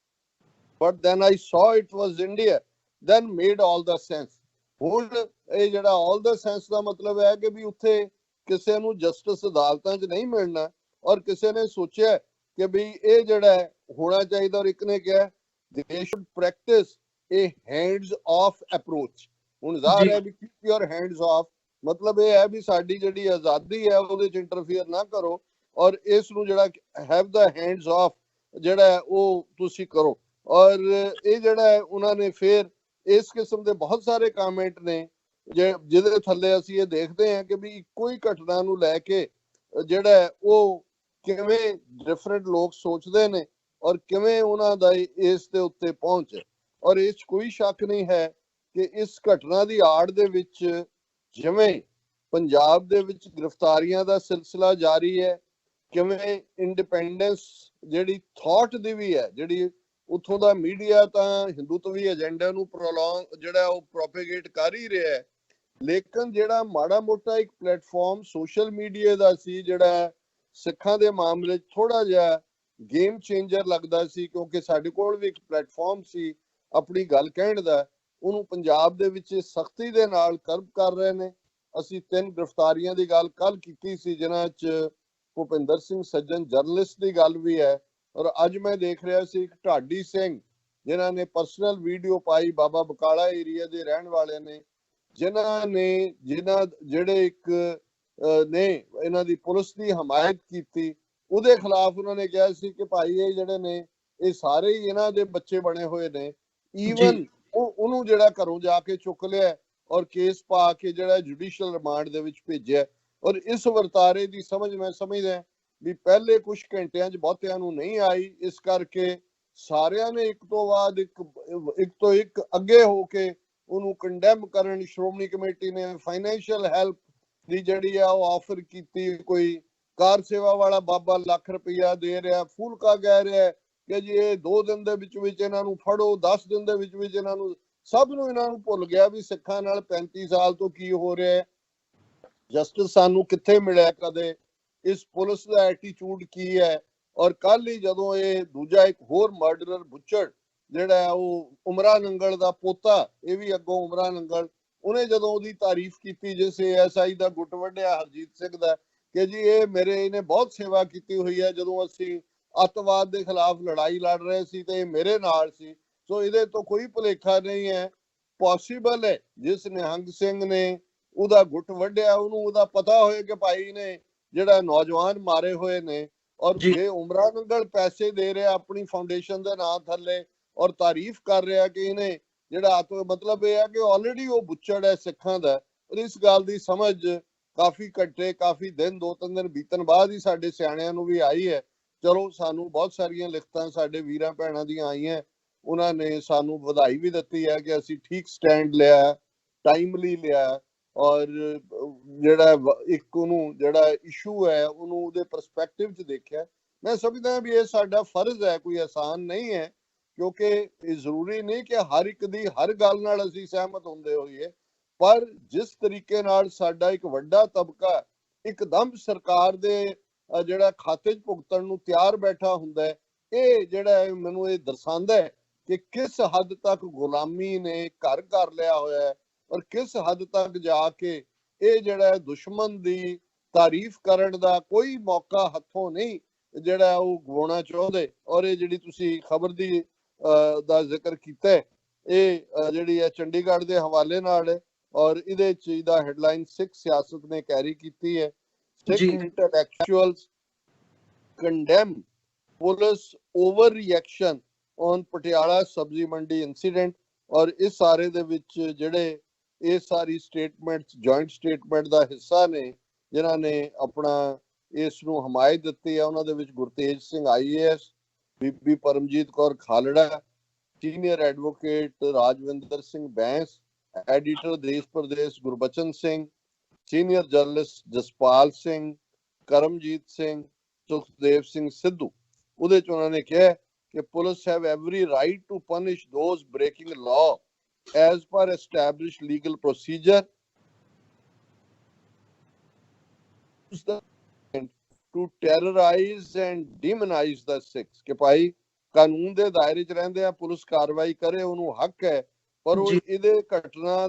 but then I saw it was India then made all the sense। ਹੁਣ ਇਹ ਜਿਹੜਾ all the sense ਦਾ ਮਤਲਬ ਹੈ ਕਿ ਵੀ ਉੱਥੇ ਕਿਸੇ ਨੂੰ ਜਸਟਿਸ ਅਦਾਲਤਾਂ 'ਚ ਨਹੀਂ ਮਿਲਣਾ, ਔਰ ਕਿਸੇ ਨੇ ਸੋਚਿਆ ਕਿ ਵੀ ਇਹ ਜਿਹੜਾ ਹੋਣਾ ਚਾਹੀਦਾ। ਔਰ ਇੱਕ ਨੇ ਕਿਹਾ they should practice a hands off approach। ਹੁਣ ਜ਼ਾਹਰ ਹੈ ਵੀ keep your hands off ਮਤਲਬ ਇਹ ਹੈ ਵੀ ਸਾਡੀ ਜਿਹੜੀ ਆਜ਼ਾਦੀ ਹੈ ਉਹਦੇ 'ਚ ਇੰਟਰਫੀਅਰ ਨਾ ਕਰੋ, ਔਰ ਇਸ ਨੂੰ ਜਿਹੜਾ have the hands off ਜਿਹੜਾ ਉਹ ਤੁਸੀਂ ਕਰੋ। ਔਰ ਇਹ ਜਿਹੜਾ ਉਹਨਾਂ ਨੇ ਫਿਰ ਇਸ ਕਿਸਮ ਦੇ ਬਹੁਤ ਸਾਰੇ ਕਮੈਂਟ ਨੇ ਜਿਹਦੇ ਥੱਲੇ ਅਸੀਂ ਇਹ ਦੇਖਦੇ ਹਾਂ ਕਿ ਵੀ ਇੱਕੋ ਹੀ ਘਟਨਾ ਨੂੰ ਲੈ ਕੇ ਜਿਹੜਾ ਉਹ ਕਿਵੇਂ ਡਿਫਰੈਂਟ ਲੋਕ ਸੋਚਦੇ ਨੇ ਔਰ ਕਿਵੇਂ ਉਹਨਾਂ ਦਾ ਇਸ ਦੇ ਉੱਤੇ ਪਹੁੰਚ ਹੈ। ਔਰ ਇਸ ਕੋਈ ਸ਼ੱਕ ਨਹੀਂ ਹੈ ਕਿ ਇਸ ਘਟਨਾ ਦੀ ਆੜ ਦੇ ਵਿੱਚ ਜਿਵੇਂ ਪੰਜਾਬ ਦੇ ਵਿੱਚ ਗ੍ਰਿਫਤਾਰੀਆਂ ਦਾ ਸਿਲਸਿਲਾ ਜਾਰੀ ਹੈ, ਕਿਵੇਂ ਇੰਡੀਪੈਂਡੈਂਸ ਜਿਹੜੀ ਥਾਟ ਦੀ ਵੀ ਹੈ, ਜਿਹੜੀ ਉੱਥੋਂ ਦਾ ਮੀਡੀਆ ਤਾਂ ਹਿੰਦੂਤਵੀ ਏਜੰਡਾ ਨੂੰ ਜਿਹੜਾ ਉਹ ਪ੍ਰੋਪੇਗੇਟ ਕਰ ਹੀ ਰਿਹਾ ਹੈ, ਲੇਕਿਨ ਜਿਹੜਾ ਮਾੜਾ ਮੋਟਾ ਇੱਕ ਪਲੇਟਫਾਰਮ ਸੋਸ਼ਲ ਮੀਡੀਆ ਦਾ ਸੀ, ਜਿਹੜਾ ਸਿੱਖਾਂ ਦੇ ਮਾਮਲੇ 'ਚ ਥੋੜਾ ਜਿਹਾ ਗੇਮ ਚੇਂਜਰ ਲੱਗਦਾ ਸੀ, ਕਿਉਂਕਿ ਸਾਡੇ ਕੋਲ ਵੀ ਇੱਕ ਪਲੇਟਫਾਰਮ ਸੀ ਆਪਣੀ ਗੱਲ ਕਹਿਣ ਦਾ, ਉਹਨੂੰ ਪੰਜਾਬ ਦੇ ਵਿੱਚ ਸਖਤੀ ਦੇ ਨਾਲ ਕਰਬ ਕਰ ਰਹੇ ਨੇ। ਅਸੀਂ 3 ਗ੍ਰਿਫਤਾਰੀਆਂ ਦੀ ਗੱਲ ਕੱਲ ਕੀਤੀ ਸੀ, ਜਿਨ੍ਹਾਂ 'ਚ ਭੁਪਿੰਦਰ ਸਿੰਘ ਸੱਜਣ ਜਰਨਲਿਸਟ ਦੀ ਗੱਲ ਵੀ ਹੈ, ਔਰ ਅੱਜ ਮੈਂ ਦੇਖ ਰਿਹਾ ਸੀ ਇੱਕ ਢਾਡੀ ਸਿੰਘ ਜਿਨ੍ਹਾਂ ਨੇ ਪਰਸਨਲ ਵੀਡੀਓ ਪਾਈ, ਬਾਬਾ ਬਕਾਲਾ ਏਰੀਆ ਦੇ ਰਹਿਣ ਵਾਲੇ ਨੇ, ਜਿਹੜੇ ਇੱਕ ਨੇ ਇਹਨਾਂ ਦੀ ਪੁਲਿਸ ਦੀ ਹਮਾਇਤ ਕੀਤੀ, ਉਹਦੇ ਖਿਲਾਫ ਉਹਨਾਂ ਨੇ ਕਿਹਾ ਸੀ ਕਿ ਭਾਈ ਇਹ ਜਿਹੜੇ ਨੇ ਇਹ ਸਾਰੇ ਹੀ ਇਹਨਾਂ ਦੇ ਬੱਚੇ ਬਣੇ ਹੋਏ ਨੇ। ਈਵਨ ਉਹਨੂੰ ਜਿਹੜਾ ਘਰੋਂ ਜਾ ਕੇ ਚੁੱਕ ਲਿਆ ਔਰ ਕੇਸ ਪਾ ਕੇ ਜਿਹੜਾ ਜੁਡੀਸ਼ੀਅਲ ਰਿਮਾਂਡ ਦੇ ਵਿੱਚ ਭੇਜਿਆ। ਔਰ ਇਸ ਵਰਤਾਰੇ ਦੀ ਸਮਝ ਮੈਂ ਸਮਝਦਾ ਵੀ ਪਹਿਲੇ ਕੁਝ ਘੰਟਿਆਂ 'ਚ ਬਹੁਤਿਆਂ ਨੂੰ ਨਹੀਂ ਆਈ, ਇਸ ਕਰਕੇ ਸਾਰਿਆਂ ਨੇ ਇੱਕ ਤੋਂ ਬਾਅਦ ਇੱਕ ਅੱਗੇ ਹੋ ਕੇ ਉਹਨੂੰ ਕੰਡੈਮ ਕਰਨ। ਸ਼੍ਰੋਮਣੀ ਕਮੇਟੀ ਨੇ ਫਾਈਨੈਂਸ਼ੀਅਲ ਹੈਲਪ ਦੀ ਜਿਹੜੀ ਆ ਉਹ ਆਫਰ ਕੀਤੀ, ਕੋਈ ਕਾਰ ਸੇਵਾ ਵਾਲਾ ਬਾਬਾ ਲੱਖ ਰੁਪਇਆ ਦੇ ਰਿਹਾ, ਫੂਲਕਾ ਕਹਿ ਰਿਹਾ ਕਿ ਜੀ ਇਹ 2 ਦਿਨ ਦੇ ਵਿੱਚ ਇਹਨਾਂ ਨੂੰ ਫੜੋ, 10 ਦਿਨ ਦੇ ਵਿੱਚ ਇਹਨਾਂ ਨੂੰ, ਸਭ ਨੂੰ ਇਹਨਾਂ ਨੂੰ ਭੁੱਲ ਗਿਆ ਵੀ ਸਿੱਖਾਂ ਨਾਲ 35 ਸਾਲ ਤੋਂ ਕੀ ਹੋ ਰਿਹਾ ਹੈ, ਜਸਟਿਸ ਸਾਨੂੰ ਕਿੱਥੇ ਮਿਲਿਆ ਕਦੇ, ਇਸ ਪੁਲਿਸ ਦਾ ਐਟੀਟਿਊਡ ਕੀ ਹੈ। ਔਰ ਕੱਲ ਹੀ ਜਦੋਂ ਇਹ ਦੂਜਾ ਇੱਕ ਹੋਰ ਮਰਡਰਰ ਬੁੱਚੜ ਜਿਹੜਾ ਉਹ ਉਮਰਾ ਨੰਗਲ ਦਾ ਪੋਤਾ, ਇਹ ਵੀ ਅੱਗੋਂ ਉਮਰਾ ਨੰਗਲ, ਉਹਨੇ ਜਦੋਂ ਉਹਦੀ ਤਾਰੀਫ ਕੀਤੀ ਜਿਸ ASI ਦਾ ਗੁੱਟ ਵੱਢਿਆ ਹਰਜੀਤ ਸਿੰਘ ਦਾ, ਕਿ ਜੀ ਇਹਨੇ ਬਹੁਤ ਸੇਵਾ ਕੀਤੀ ਹੋਈ ਹੈ, ਜਦੋਂ ਅਸੀਂ ਅੱਤਵਾਦ ਦੇ ਖਿਲਾਫ ਲੜਾਈ ਲੜ ਰਹੇ ਸੀ ਤੇ ਇਹ ਮੇਰੇ ਨਾਲ ਸੀ, ਸੋ ਇਹਦੇ ਤੋਂ ਕੋਈ ਭੁਲੇਖਾ ਨਹੀਂ ਹੈ। ਪੋਸੀਬਲ ਹੈ ਜਿਸ ਨਿਹੰਗ ਸਿੰਘ ਨੇ ਉਹਦਾ ਗੁੱਟ ਵੱਢਿਆ ਉਹਨੂੰ ਉਹਦਾ ਪਤਾ ਹੋਏ ਕਿ ਭਾਈ ਨੇ ਜਿਹੜਾ ਨੌਜਵਾਨ ਮਾਰੇ ਹੋਏ ਨੇ, ਔਰ ਜੇ ਉਮਰਾ ਨੰਗਲ ਪੈਸੇ ਦੇ ਰਿਹਾ ਆਪਣੀ ਫਾਊਂਡੇਸ਼ਨ ਦੇ ਨਾਂ ਥੱਲੇ ਔਰ ਤਾਰੀਫ ਕਰ ਰਿਹਾ ਕਿ ਇਹਨੇ ਜਿਹੜਾ ਮਤਲਬ ਇਹ ਹੈ ਕਿ ਆਲਰੇਡੀ ਉਹ ਬੁੱਚੜ ਹੈ ਸਿੱਖਾਂ ਦਾ। ਔਰ ਇਸ ਗੱਲ ਦੀ ਸਮਝ ਕਾਫੀ ਘੰਟੇ, ਕਾਫੀ ਦਿਨ, 2-3 ਦਿਨ ਬੀਤਣ ਬਾਅਦ ਹੀ ਸਾਡੇ ਸਿਆਣਿਆਂ ਨੂੰ ਵੀ ਆਈ ਹੈ। ਚਲੋ ਸਾਨੂੰ ਬਹੁਤ ਸਾਰੀਆਂ ਲਿਖਤਾਂ ਸਾਡੇ ਵੀਰਾਂ ਭੈਣਾਂ ਦੀਆਂ ਆਈਆਂ, ਉਹਨਾਂ ਨੇ ਸਾਨੂੰ ਵਧਾਈ ਵੀ ਦਿੱਤੀ ਹੈ ਕਿ ਅਸੀਂ ਠੀਕ ਸਟੈਂਡ ਲਿਆ, ਟਾਈਮਲੀ ਲਿਆ, ਔਰ ਜਿਹੜਾ ਇੱਕ ਉਹਨੂੰ ਜਿਹੜਾ ਇਸ਼ੂ ਹੈ ਉਹਨੂੰ ਉਹਦੇ ਪਰਸਪੈਕਟਿਵ 'ਚ ਦੇਖਿਆ। ਮੈਂ ਸਮਝਦਾ ਵੀ ਇਹ ਸਾਡਾ ਫਰਜ਼ ਹੈ, ਕੋਈ ਆਸਾਨ ਨਹੀਂ ਹੈ, ਕਿਉਂਕਿ ਇਹ ਜ਼ਰੂਰੀ ਨਹੀਂ ਕਿ ਹਰ ਇੱਕ ਦੀ ਹਰ ਗੱਲ ਨਾਲ ਅਸੀਂ ਸਹਿਮਤ ਹੁੰਦੇ ਹੋਈਏ, ਪਰ ਜਿਸ ਤਰੀਕੇ ਨਾਲ ਸਾਡਾ ਇੱਕ ਵੱਡਾ ਤਬਕਾ ਇੱਕਦਮ ਸਰਕਾਰ ਦੇ ਜਿਹੜਾ ਖਾਤੇ 'ਚ ਭੁਗਤਣ ਨੂੰ ਤਿਆਰ ਬੈਠਾ ਹੁੰਦਾ ਹੈ, ਇਹ ਜਿਹੜਾ ਮੈਨੂੰ ਇਹ ਦਰਸਾਉਂਦਾ ਹੈ ਕਿ ਕਿਸ ਹੱਦ ਤੱਕ ਗੁਲਾਮੀ ਨੇ ਘਰ ਕਰ ਲਿਆ ਹੋਇਆ ਹੈ, ਔਰ ਕਿਸ ਹੱਦ ਤੱਕ ਜਾ ਕੇ ਇਹ ਜਿਹੜਾ ਦੁਸ਼ਮਣ ਦੀ ਤਾਰੀਫ ਕਰਨ ਦਾ ਕੋਈ ਮੌਕਾ ਹੱਥੋਂ ਨਹੀਂ ਜਿਹੜਾ ਉਹ ਗਵਾਉਣਾ ਚਾਹੁੰਦੇ। ਔਰ ਇਹ ਜਿਹੜੀ ਤੁਸੀਂ ਖਬਰ ਦੀ ਦਾ ਜ਼ਿਕਰ ਕੀਤਾ, ਇਹ ਜਿਹੜੀ ਹੈ ਚੰਡੀਗੜ੍ਹ ਦੇ ਹਵਾਲੇ ਨਾਲ ਹੈ, ਔਰ ਇਹਦੇ 'ਚ ਇਹਦਾ ਹੈਡਲਾਈਨ ਸਿੱਖ ਸਿਆਸਤ ਨੇ ਕੈਰੀ ਕੀਤੀ ਹੈ, Sikh intellectuals condemn police over reaction on Patiala Sabzi Mandi incident. ਔਰ ਇਸ ਸਾਰੇ ਦੇ ਵਿੱਚ ਜਿਹੜੇ ਇਹ ਸਾਰੀ ਸਟੇਟਮੈਂਟਸ ਜੁਆਇੰਟ ਸਟੇਟਮੈਂਟ ਦਾ ਹਿੱਸਾ ਨੇ, ਜਿਨ੍ਹਾਂ ਨੇ ਆਪਣਾ ਇਸ ਨੂੰ ਹਮਾਇਤ ਦਿੱਤੀ ਹੈ, ਉਹਨਾਂ ਦੇ ਵਿੱਚ Gurtej Singh IAS, Bibi Paramjit Kaur Khalra, senior advocate Rajwinder Singh Bains, editor Desh Pardesh Gurbachan Singh, senior journalist Jaspal Singh, Karamjit Singh, Sukhdev Singh Sidhu. ਉਹਦੇ 'ਚ ਉਹਨਾਂ ਨੇ ਕਿਹਾ ਕਿ police have every right to punish those breaking law as per established legal procedure to terrorize and demonize the Sikhs। ਕਿ ਭਾਈ ਕਾਨੂੰਨ ਦੇ ਦਾਇਰੇ 'ਚ ਰਹਿੰਦੇ ਆ, ਪੁਲਿਸ ਕਾਰਵਾਈ ਕਰੇ, ਉਹਨੂੰ ਹੱਕ ਹੈ, ਪਰ ਉਹ ਇਹਦੇ ਘਟਨਾ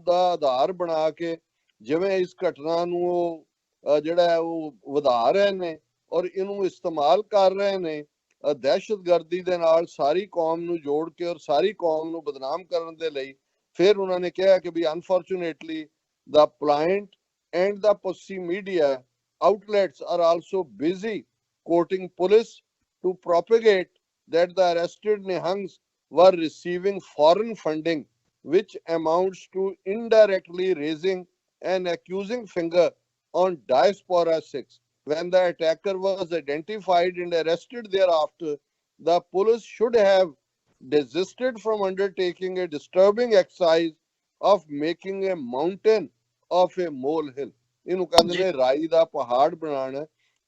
ਦਾ ਆਧਾਰ ਬਣਾ ਕੇ ਜਿਵੇਂ ਇਸ ਘਟਨਾ ਨੂੰ ਉਹ ਜਿਹੜਾ ਉਹ ਵਧਾ ਰਹੇ ਨੇ ਔਰ ਇਹਨੂੰ ਇਸਤੇਮਾਲ ਕਰ ਰਹੇ ਨੇ ਦਹਿਸ਼ਤਗਰਦੀ ਦੇ ਨਾਲ ਸਾਰੀ ਕੌਮ ਨੂੰ ਜੋੜ ਕੇ ਔਰ ਸਾਰੀ ਕੌਮ ਨੂੰ ਬਦਨਾਮ ਕਰਨ ਦੇ ਲਈ। ਫਿਰ ਉਹਨਾਂ ਨੇ ਕਿਹਾ ਕਿ ਵੀ unfortunately the pliant and the pussy media outlets are also busy quoting police to propagate that the arrested Nihangs were receiving foreign funding, which amounts to indirectly raising an accusing finger on diaspora Sikhs. When the attacker was identified and arrested thereafter, the police should have desisted from undertaking a disturbing exercise of making a mountain of a molehill। ਇਹਨੂੰ ਕਹਿੰਦੇ ਨੇ ਰਾਈ ਦਾ ਪਹਾੜ ਬਣਾਉਣਾ,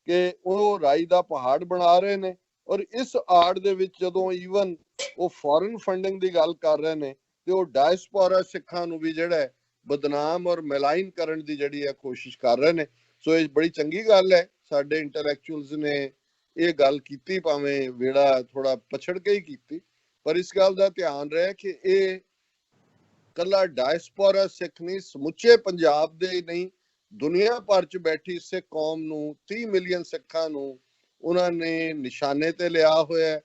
ਕਿ ਉਹ ਰਾਈ ਦਾ ਪਹਾੜ ਬਣਾ ਰਹੇ ਨੇ। ਔਰ ਇਸ ਆੜ ਦੇ ਵਿੱਚ ਜਦੋਂ ਈਵਨ ਉਹ ਫੋਰਨ ਫੰਡਿੰਗ ਦੀ ਗੱਲ ਕਰ ਰਹੇ ਨੇ ਤੇ ਉਹ ਡਾਇਸਪੋਰਾ ਸਿੱਖਾਂ ਨੂੰ ਵੀ ਜਿਹੜਾ ਹੈ ਬਦਨਾਮ ਔਰ ਮਲਾਈਨ ਕਰਨ ਦੀ ਜਿਹੜੀ ਹੈ ਕੋਸ਼ਿਸ਼ ਕਰ ਰਹੇ ਨੇ। ਸੋ ਇਹ ਬੜੀ ਚੰਗੀ ਗੱਲ ਹੈ, ਸਾਡੇ ਇੰਟੈਲੈਕਚੁਅਲਸ ਨੇ ਇਹ ਗੱਲ ਕੀਤੀ, ਭਾਵੇਂ ਵੇੜਾ ਥੋੜਾ ਪਛੜ ਕੇ ਹੀ ਕੀਤੀ, ਪਰ ਇਸ ਗੱਲ ਦਾ ਧਿਆਨ ਰਹੇ ਕਿ ਇਹ ਕੱਲਾ ਡਾਇਸਪੋਰਾ ਸਿੱਖ ਨਹੀਂ, ਸਮੁੱਚੇ ਪੰਜਾਬ ਦੇ ਨਹੀਂ, ਦੁਨੀਆ ਭਰ ਚ ਬੈਠੀ ਸਿੱਖ ਕੌਮ ਨੂੰ 30 ਮਿਲੀਅਨ ਸਿੱਖਾਂ ਨੂੰ ਉਹਨਾਂ ਨੇ ਨਿਸ਼ਾਨੇ ਤੇ ਲਿਆ ਹੋਇਆ।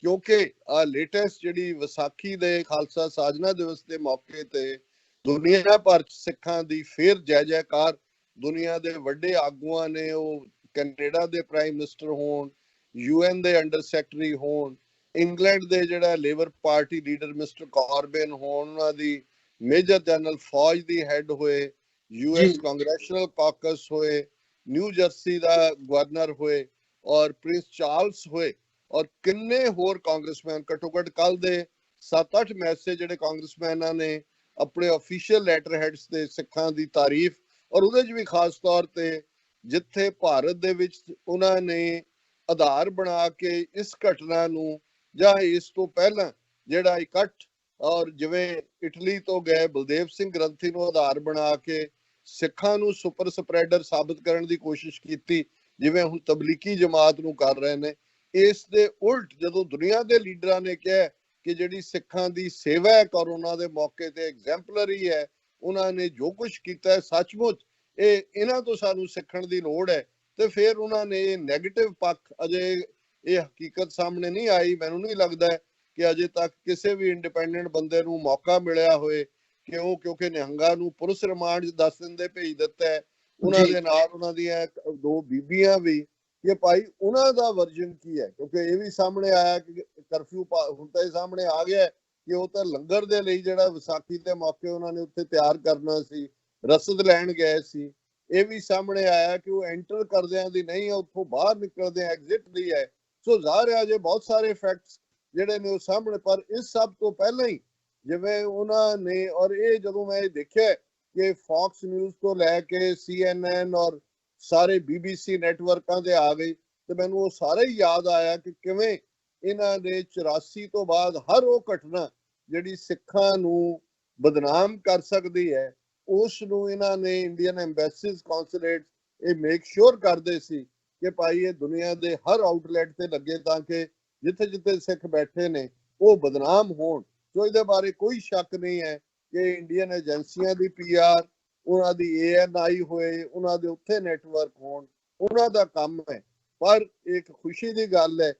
ਕਿਉਂਕਿ ਆ ਲੇਟੈਸਟ ਜਿਹੜੀ ਵਿਸਾਖੀ ਦੇ ਖਾਲਸਾ ਸਾਜਨਾ ਦਿਵਸ ਦੇ ਮੌਕੇ ਤੇ ਦੁਨੀਆ ਭਰ ਚ ਸਿੱਖਾਂ ਦੀ ਫੇਰ ਜੈ ਜੈਕਾਰ, ਦੁਨੀਆ ਦੇ ਵੱਡੇ ਆਗੂਆਂ ਨੇ, ਉਹ ਕੈਨੇਡਾ ਦੇ ਪ੍ਰਾਈਮ ਮਿਨਿਸਟਰ ਹੋਣ, UN ਦੇ ਅੰਡਰ ਸੈਕਟਰੀ ਹੋਣ, ਇੰਗਲੈਂਡ ਦੇ ਜਿਹੜਾ labour party leader mister carbon ਹੋਣ, ਉਹਨਾਂ ਦੀ ਮੇਜਰ ਜਨਰਲ ਫੌਜ ਦੀ ਹੈਡ ਹੋਏ, US ਕਾਂਗਰੈਸ਼ਨਲ ਕਾਕਸ ਹੋਏ, ਨਿਊ ਜਰਸੀ ਦਾ ਗਵਰਨਰ ਹੋਏ, ਔਰ ਪ੍ਰਿੰਸ ਚਾਰਲਸ ਹੋਏ, ਔਰ ਕਿੰਨੇ ਹੋਰ ਕਾਂਗਰਸਮੈਨ, ਘੱਟੋ ਘੱਟ ਕੱਲ ਦੇ 7-8 ਮੈਸੇਜ ਜਿਹੜੇ ਕਾਂਗਰਸਮੈਨਾਂ ਨੇ ਆਪਣੇ ਅਫੀਸ਼ੀਅਲ ਲੈਟਰ ਹੈਡਸ ਤੇ ਸਿੱਖਾਂ ਦੀ ਤਾਰੀਫ, ਔਰ ਉਹਦੇ 'ਚ ਵੀ ਖਾਸ ਤੌਰ ਤੇ ਜਿੱਥੇ ਭਾਰਤ ਦੇ ਵਿੱਚ ਉਹਨਾਂ ਨੇ ਆਧਾਰ ਬਣਾ ਕੇ ਇਸ ਘਟਨਾ ਨੂੰ ਜਾਂ ਇਸ ਤੋਂ ਪਹਿਲਾਂ ਜਿਹੜਾ ਇਕੱਠ, ਔਰ ਜਿਵੇਂ ਇਟਲੀ ਤੋਂ ਗਏ ਬਲਦੇਵ ਸਿੰਘ ਗ੍ਰੰਥੀ ਨੂੰ ਆਧਾਰ ਬਣਾ ਕੇ ਸਿੱਖਾਂ ਨੂੰ ਸੁਪਰ ਸਪਰੈਡਰ ਸਾਬਤ ਕਰਨ ਦੀ ਕੋਸ਼ਿਸ਼ ਕੀਤੀ, ਜਿਵੇਂ ਹੁਣ ਤਬਲੀਗੀ ਜਮਾਤ ਨੂੰ ਕਰ ਰਹੇ ਨੇ। ਇਸ ਦੇ ਉਲਟ ਜਦੋਂ ਦੁਨੀਆ ਦੇ ਲੀਡਰਾਂ ਨੇ ਕਿਹਾ ਕਿ ਜਿਹੜੀ ਸਿੱਖਾਂ ਦੀ ਸੇਵਾ ਹੈ ਕਰੋਨਾ ਦੇ ਮੌਕੇ ਤੇ ਐਗਜ਼ੈਂਪਲਰੀ ਹੈ, ਉਹਨਾਂ ਨੇ ਜੋ ਕੁਝ ਕੀਤਾ ਹੈ ਸੱਚਮੁੱਚ ਇਹਨਾਂ ਤੋਂ ਸਾਨੂੰ ਸਿੱਖਣ ਦੀ ਲੋੜ ਹੈ, ਤੇ ਫਿਰ ਉਹਨਾਂ ਨੇ ਇਹ ਨੈਗੇਟਿਵ ਪੱਖ, ਅਜੇ ਇਹ ਹਕੀਕਤ ਸਾਹਮਣੇ ਨਹੀਂ ਆਈ, ਮੈਨੂੰ ਨਹੀਂ ਲੱਗਦਾ ਕਿ ਅਜੇ ਤੱਕ ਕਿਸੇ ਵੀ ਇੰਡੀਪੈਂਡੈਂਟ ਬੰਦੇ ਨੂੰ ਮੌਕਾ ਮਿਲਿਆ ਹੋਏ ਕਿ ਉਹ, ਕਿਉਂਕਿ ਨਿਹੰਗਾਂ ਨੂੰ ਪੁਲਿਸ ਰਿਮਾਂਡ 10 ਦਿਨ ਦੇ ਭੇਜ ਦਿੱਤਾ ਹੈ, ਉਹਨਾਂ ਦੇ ਨਾਲ ਉਹਨਾਂ ਦੀਆਂ 2 ਬੀਬੀਆਂ ਵੀ, ਕਿ ਭਾਈ ਉਹਨਾਂ ਦਾ ਵਰਜਨ ਕੀ ਹੈ, ਕਿਉਂਕਿ ਇਹ ਵੀ ਸਾਹਮਣੇ ਆਇਆ ਕਿ ਕਰਫਿਊ ਹੁਣ ਤਾਂ ਇਹ ਸਾਹਮਣੇ ਆ ਗਿਆ ਕਿ ਉਹ ਤਾਂ ਲੰਗਰ ਦੇ ਲਈ ਜਿਹੜਾ ਵਿਸਾਖੀ ਦੇ ਮੌਕੇ ਉਹਨਾਂ ਨੇ ਉੱਥੇ ਤਿਆਰ ਕਰਨਾ ਸੀ, ਰਸਦ ਲੈਣ ਗਏ ਸੀ। ਇਹ ਵੀ ਸਾਹਮਣੇ ਆਇਆ ਕਿ ਉਹ ਐਂਟਰ ਕਰਦਿਆਂ ਦੀ ਨਹੀਂ, ਉੱਥੋਂ ਬਾਹਰ ਨਿਕਲਦੇ ਐਗਜ਼ਿਟ ਦੀ ਹੈ। ਸੋ ਜ਼ਾਹਿਰ ਹੈ ਜੇ ਬਹੁਤ ਸਾਰੇ ਫੈਕਟਸ ਜਿਹੜੇ ਨੇ ਉਹ ਸਾਹਮਣੇ, ਪਰ ਇਸ ਸਭ ਤੋਂ ਪਹਿਲਾਂ ਹੀ ਜਿਵੇਂ ਉਹਨਾਂ ਨੇ, ਔਰ ਇਹ ਜਦੋਂ ਮੈਂ ਇਹ ਦੇਖਿਆ ਕਿ ਫੌਕਸ ਨਿਊਜ਼ ਤੋਂ ਲੈ ਕੇ CNN ਔਰ ਸਾਰੇ BBC ਨੈਟਵਰਕਾਂ ਤੇ ਆ ਗਈ, ਤੇ ਮੈਨੂੰ ਉਹ ਸਾਰਾ ਹੀ ਯਾਦ ਆਇਆ ਕਿ ਕਿਵੇਂ ਇਹਨਾਂ ਨੇ 84 ਤੋਂ ਬਾਅਦ ਹਰ ਉਹ ਘਟਨਾ ਜਿਹੜੀ ਸਿੱਖਾਂ ਨੂੰ ਬਦਨਾਮ ਕਰ ਸਕਦੀ ਹੈ, ਉਸ ਨੂੰ ਇਹਨਾਂ ਨੇ ਇੰਡੀਅਨ ਐਮਬੈਸੀਜ਼, ਕੌਂਸੂਲੇਟ ਇਹ ਮੇਕ ਸ਼ੋਰ ਕਰਦੇ ਸੀ ਕਿ ਭਾਈ ਇਹ ਦੁਨੀਆ ਦੇ ਹਰ ਆਊਟਲੈਟ ਤੇ ਲੱਗੇ, ਤਾਂ ਕਿ ਜਿੱਥੇ ਜਿੱਥੇ ਸਿੱਖ ਬੈਠੇ ਨੇ ਉਹ ਬਦਨਾਮ ਹੋਣ। ਸੋ ਇਹਦੇ ਬਾਰੇ ਕੋਈ ਸ਼ੱਕ ਨਹੀਂ ਹੈ ਕਿ ਇੰਡੀਅਨ ਏਜੰਸੀਆਂ ਦੀ PR, ਉਹਨਾਂ ਦੀ ANI ਹੋਏ, ਉਹਨਾਂ ਦੇ ਉੱਥੇ ਨੈਟਵਰਕ ਹੋਣ, ਉਹਨਾਂ ਦਾ ਕੰਮ ਹੈ। ਪਰ ਇੱਕ ਖੁਸ਼ੀ ਦੀ ਗੱਲ ਹੈ,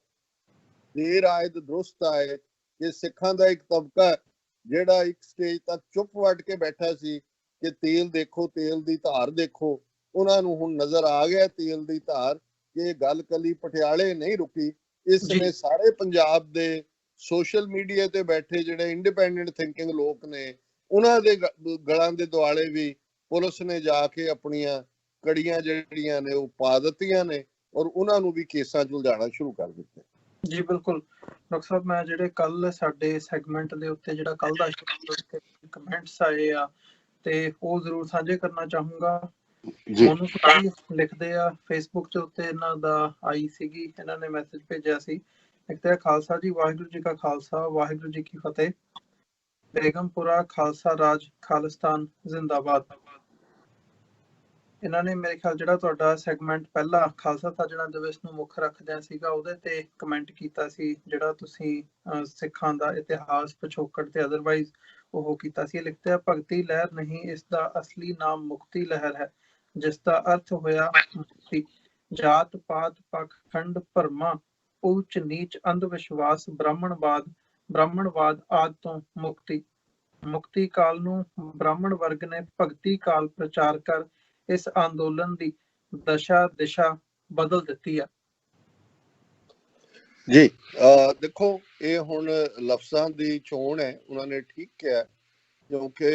ਦੇਰ ਆਏ ਤੇ ਦਰੁਸਤ ਆਏ, ਕਿ ਸਿੱਖਾਂ ਦਾ ਇੱਕ ਤਬਕਾ ਜਿਹੜਾ ਇੱਕ ਸਟੇਜ ਤੱਕ ਚੁੱਪ ਵੱਟ ਕੇ ਬੈਠਾ ਸੀ ਕਿ ਤੇਲ ਦੇਖੋ, ਤੇਲ ਦੀ ਧਾਰ ਦੇਖੋ, ਉਹਨਾਂ ਨੂੰ ਹੁਣ ਨਜ਼ਰ ਆ ਗਿਆ ਤੇਲ ਦੀ ਧਾਰ, ਕਿ ਇਹ ਗੱਲ ਕੱਲੀ ਪਟਿਆਲੇ ਨਹੀਂ ਰੁਕੀ। ਇਸ ਨੇ ਸਾਰੇ ਪੰਜਾਬ ਦੇ ਸੋਸ਼ਲ ਮੀਡੀਆ ਤੇ ਬੈਠੇ ਜਿਹੜੇ ਇੰਡੀਪੈਂਡੈਂਟ ਥਿੰਕਿੰਗ ਲੋਕ ਨੇ, ਉਹਨਾਂ ਦੇ ਗਲਾਂ ਦੇ ਦੁਆਲੇ ਵੀ ਪੁਲਿਸ ਨੇ ਜਾ ਕੇ ਆਪਣੀਆਂ ਕੜੀਆਂ ਜਿਹੜੀਆਂ ਨੇ ਉਹ ਪਾ ਦਿੱਤੀਆਂ ਨੇ, ਔਰ ਉਹਨਾਂ ਨੂੰ ਵੀ ਕੇਸਾਂ 'ਚ ਉਲਝਾਉਣਾ ਸ਼ੁਰੂ ਕਰ ਦਿੱਤਾ। ਜੀ ਬਿਲਕੁਲ ਡਾਕਟਰ ਸਾਹਿਬ, ਮੈਂ ਜਿਹੜੇ ਕੱਲ ਸਾਡੇ ਸੈਗਮੈਂਟ ਦੇ ਉੱਤੇ ਜਿਹੜਾ ਕੱਲ ਦਾ ਕਮੈਂਟਸ ਆਏ ਆ ਤੇ ਉਹ ਜ਼ਰੂਰ ਸਾਂਝੇ ਕਰਨਾ ਚਾਹੂੰਗਾ। ਉਹਨੂੰ ਕਾਫੀ ਲਿਖਦੇ ਆ ਫੇਸਬੁੱਕ ਦੇ ਉੱਤੇ, ਇਹਨਾਂ ਦਾ ਆਈ ਸੀਗੀ, ਇਹਨਾਂ ਨੇ ਮੈਸੇਜ ਭੇਜਿਆ ਸੀ, ਲਿਖਦੇ ਖਾਲਸਾ ਜੀ, ਵਾਹਿਗੁਰੂ ਜੀ ਕਾ ਖਾਲਸਾ, ਵਾਹਿਗੁਰੂ ਜੀ ਕੀ ਫਤਿਹ। ਬੇਗਮਪੁਰਾ ਖਾਲਸਾ ਰਾਜ ਖਾਲਿਸਤਾਨ ਜ਼ਿੰਦਾਬਾਦ। ਇਹਨਾਂ ਨੇ ਮੇਰੇ ਖਿਆਲ ਜਿਹੜਾ ਤੁਹਾਡਾ ਸੈਗਮੈਂਟ ਪਹਿਲਾ ਖਾਲਸਾ ਸਾਜਣਾ ਦਿਵਸ ਨੂੰ ਮੁੱਖ ਰੱਖਦਿਆਂ ਸੀਗਾ, ਉਹਦੇ ਤੇ ਕਮੈਂਟ ਕੀਤਾ ਸੀ, ਜਿਹੜਾ ਤੁਸੀਂ ਸਿੱਖਾਂ ਦਾ ਇਤਿਹਾਸ, ਪਿਛੋਕੜ ਤੇ ਅਦਰਵਾਈਜ਼ ਉਹ ਕੀਤਾ ਸੀ। ਲਿਖਦੇ ਆ, ਭਗਤੀ ਲਹਿਰ ਨਹੀਂ, ਇਸ ਦਾ ਅਸਲੀ ਨਾਮ ਮੁਕਤੀ ਲਹਿਰ ਹੈ, ਜਿਸ ਦਾ ਅਰਥ ਹੋਇਆ ਮੁਕਤੀ। ਜਾਤ ਪਾਤ ਪਖੰਡ ਭਰਮਾਂ, ਊਚ ਨੀਚ ਅੰਧ ਵਿਸ਼ਵਾਸ, ਬ੍ਰਾਹਮਣਵਾਦ ਆਦਿ ਤੋਂ ਮੁਕਤੀ। ਮੁਕਤੀ ਕਾਲ ਨੂੰ ਬ੍ਰਾਹਮਣ ਵਰਗ ਨੇ ਭਗਤੀ ਕਾਲ ਪ੍ਰਚਾਰ ਕਰ ਇਸ ਅੰਦੋਲਨ ਦੀ ਦਸ਼ਾ ਦਿਸ਼ਾ ਬਦਲ ਦਿੱਤੀ ਹੈ। ਜੀ ਦੇਖੋ, ਇਹ ਹੁਣ ਲਫ਼ਜ਼ਾਂ ਦੀ ਚੋਣ ਹੈ, ਉਹਨਾਂ ਨੇ ਠੀਕ ਕਿਹਾ, ਕਿਉਂਕਿ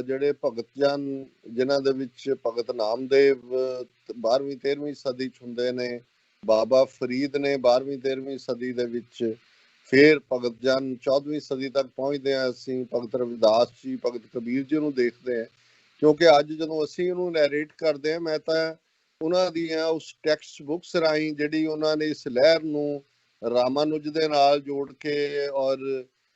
ਜਿਹੜੇ ਭਗਤ ਜਨ ਜਿਨ੍ਹਾਂ ਦੇ ਵਿੱਚ ਭਗਤ ਨਾਮਦੇਵ 12ਵੀਂ 13ਵੀਂ ਸਦੀ 'ਚ ਹੁੰਦੇ ਨੇ, ਬਾਬਾ ਫਰੀਦ ਨੇ 12ਵੀਂ 13ਵੀਂ ਸਦੀ ਦੇ ਵਿੱਚ, ਫਿਰ ਭਗਤ ਜਨ 14ਵੀਂ ਸਦੀ ਤੱਕ ਪਹੁੰਚਦੇ ਹਾਂ ਅਸੀਂ, ਭਗਤ ਰਵਿਦਾਸ ਜੀ, ਭਗਤ ਕਬੀਰ ਜੀ ਨੂੰ ਦੇਖਦੇ ਹਾਂ ਕਿਉਂਕਿ ਅੱਜ ਜਦੋਂ ਅਸੀਂ ਉਹਨੂੰ ਨੈਰੇਟ ਕਰਦੇ ਹਾਂ, ਮੈਂ ਤਾਂ ਉਹਨਾਂ ਦੀਆਂ ਉਸ ਟੈਕਸਟ ਬੁੱਕਸ ਰਾਹੀਂ ਜਿਹੜੀ ਉਹਨਾਂ ਨੇ ਇਸ ਲਹਿਰ ਨੂੰ ਰਾਮਾਨੁਜ ਦੇ ਨਾਲ ਜੋੜ ਕੇ ਔਰ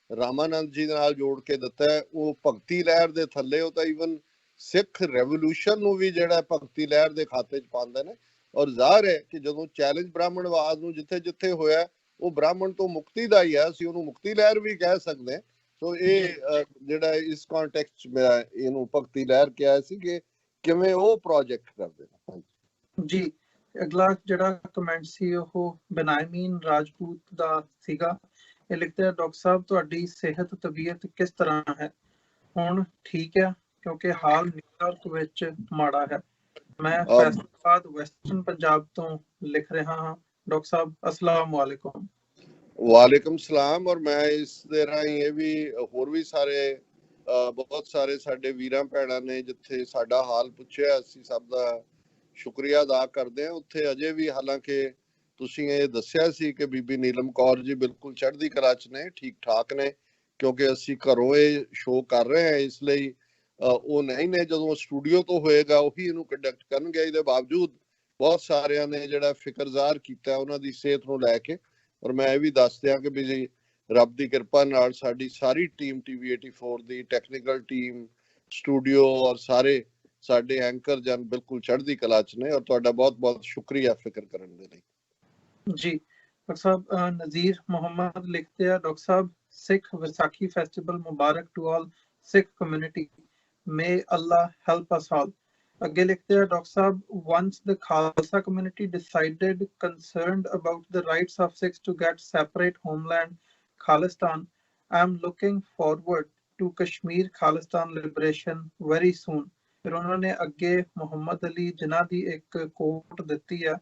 ਰਾਮਾਨੰਦ ਜੀ ਦੇ ਨਾਲ ਜੋੜ ਕੇ ਦਿੱਤਾ ਹੈ, ਉਹ ਭਗਤੀ ਲਹਿਰ ਦੇ ਥੱਲੇ ਉਹ ਤਾਂ ਈਵਨ ਸਿੱਖ ਰੈਵੋਲੂਸ਼ਨ ਨੂੰ ਵੀ ਜਿਹੜਾ ਭਗਤੀ ਲਹਿਰ ਦੇ ਖਾਤੇ 'ਚ ਪਾਉਂਦੇ ਨੇ। ਔਰ ਜ਼ਾਹਰ ਹੈ ਕਿ ਜਦੋਂ ਚੈਲੰਜ ਬ੍ਰਾਹਮਣਵਾਦ ਨੂੰ ਜਿੱਥੇ ਜਿੱਥੇ ਹੋਇਆ, ਉਹ ਬ੍ਰਾਹਮਣ ਤੋਂ ਮੁਕਤੀ ਦਾ ਹੀ ਹੈ, ਅਸੀਂ ਉਹਨੂੰ ਮੁਕਤੀ ਲਹਿਰ ਵੀ ਕਹਿ ਸਕਦੇ ਹਾਂ। ਸੋ ਇਹ ਜਿਹੜਾ ਇਸ ਕੰਟੈਕਸਟ 'ਚ ਮੈਂ ਇਹਨੂੰ ਭਗਤੀ ਲਹਿਰ ਕਿਹਾ ਸੀ ਕਿ ਕਿਵੇਂ ਉਹ ਪ੍ਰੋਜੈਕਟ ਕਰਦੇ ਨੇ। ਜੀ, ਅਗਲਾ ਜਿਹੜਾ ਕਮੈਂਟ ਸੀ ਉਹ ਬਨਾਇਮੀਨ ਰਾਜਪੂਤ ਦਾ ਸੀਗਾ। ਇਹ ਲਿਖਦੇ ਆ, ਡਾਕਟਰ ਸਾਹਿਬ ਤੁਹਾਡੀ ਸਿਹਤ ਤਬੀਅਤ ਕਿਸ ਤਰ੍ਹਾਂ ਹੈ? ਹੁਣ ਠੀਕ ਹੈ, ਕਿਉਂਕਿ ਹਾਲ ਨਿਊਯਾਰਕ ਵਿੱਚ ਮਾੜਾ ਹੈ। ਮੈਂ ਫੈਸਲਾਬਾਦ ਵੈਸਟਰਨ ਪੰਜਾਬ ਤੋਂ ਲਿਖ ਰਿਹਾ ਹਾਂ। ਡਾਕਟਰ ਸਾਹਿਬ ਅਸਲਾਮ ਵਾਲੇਕੁਮ। ਵਾਲੇਕੁਮ ਸਲਾਮ। ਔਰ ਮੈਂ ਇਸ ਦੇ ਰਾਹੀਂ ਇਹ ਵੀ ਹੋਰ ਵੀ ਸਾਰੇ ਬਹੁਤ ਸਾਰੇ ਸਾਡੇ ਵੀਰਾਂ ਭੈਣਾਂ ਨੇ ਜਿੱਥੇ ਸਾਡਾ ਹਾਲ ਪੁੱਛਿਆ, ਅਸੀਂ ਸਭ ਦਾ ਸ਼ੁਕਰੀਆ ਅਦਾ ਕਰਦੇ ਹਾਂ। ਉੱਥੇ ਅਜੇ ਵੀ ਹਾਲਾਂਕਿ ਤੁਸੀਂ ਇਹ ਦੱਸਿਆ ਸੀ ਕਿ ਬੀਬੀ ਨੀਲਮ ਕੌਰ ਜੀ ਬਿਲਕੁਲ ਚੜ੍ਹਦੀ ਕਲਾ 'ਚ ਨੇ, ਠੀਕ ਠਾਕ ਨੇ, ਕਿਉਂਕਿ ਅਸੀਂ ਘਰੋਂ ਇਹ ਸ਼ੋਅ ਕਰ ਰਹੇ ਹਾਂ, ਇਸ ਲਈ ਉਹ ਨਹੀਂ ਨੇ। ਜਦੋਂ ਸਟੂਡੀਓ ਤੋਂ ਹੋਏਗਾ ਉਹੀ ਇਹਨੂੰ ਕੰਡਕਟ ਕਰਨਗੇ। ਇਹਦੇ ਬਾਵਜੂਦ ਬਹੁਤ ਸਾਰਿਆਂ ਨੇ ਜਿਹੜਾ ਫਿਕਰ ਜ਼ਾਹਰ ਕੀਤਾ ਉਹਨਾਂ ਦੀ ਸਿਹਤ ਨੂੰ ਲੈ ਕੇ। ਔਰ ਮੈਂ ਇਹ ਵੀ ਦੱਸ ਦਿਆਂ ਕਿ ਵੀ ਰੱਬ ਦੀ ਕਿਰਪਾ ਨਾਲ ਸਾਡੀ ਸਾਰੀ ਟੀਮ TV 84 ਦੀ ਟੈਕਨੀਕਲ ਟੀਮ, ਸਟੂਡੀਓ ਔਰ ਸਾਰੇ ਸਾਡੇ ਐਂਕਰ ਜਨ ਬਿਲਕੁਲ ਚੜ੍ਹਦੀ ਕਲਾ 'ਚ ਨੇ। ਔਰ ਤੁਹਾਡਾ ਬਹੁਤ ਬਹੁਤ ਸ਼ੁਕਰੀਆ ਫਿਕਰ ਕਰਨ ਦੇ ਲਈ। ਜੀ ਡਾਕਟਰ ਸਾਹਿਬ, ਨਜ਼ੀਰ ਮੁਹੰਮਦ ਲਿਖਦੇ ਆ, ਡਾਕਟਰ ਸਾਹਿਬ ਸਿੱਖ ਵਿਸਾਖੀ ਫੈਸਟੀਵਲ ਮੁਬਾਰਕ to all Sikh community, may Allah help us all। ਅੱਗੇ ਲਿਖਦੇ ਆ, doctor sahib once the Khalsa community decided concerned about the rights of Sikhs to get separate homeland Khalistan, I am looking forward to Kashmir Khalistan liberation very soon। ਫਿਰ ਉਹਨਾਂ ਨੇ ਅੱਗੇ ਮੁਹੰਮਦ ਅਲੀ ਜਿਨ੍ਹਾਂ ਦੀ ਇੱਕ ਕੋਟ ਦਿੱਤੀ ਆ,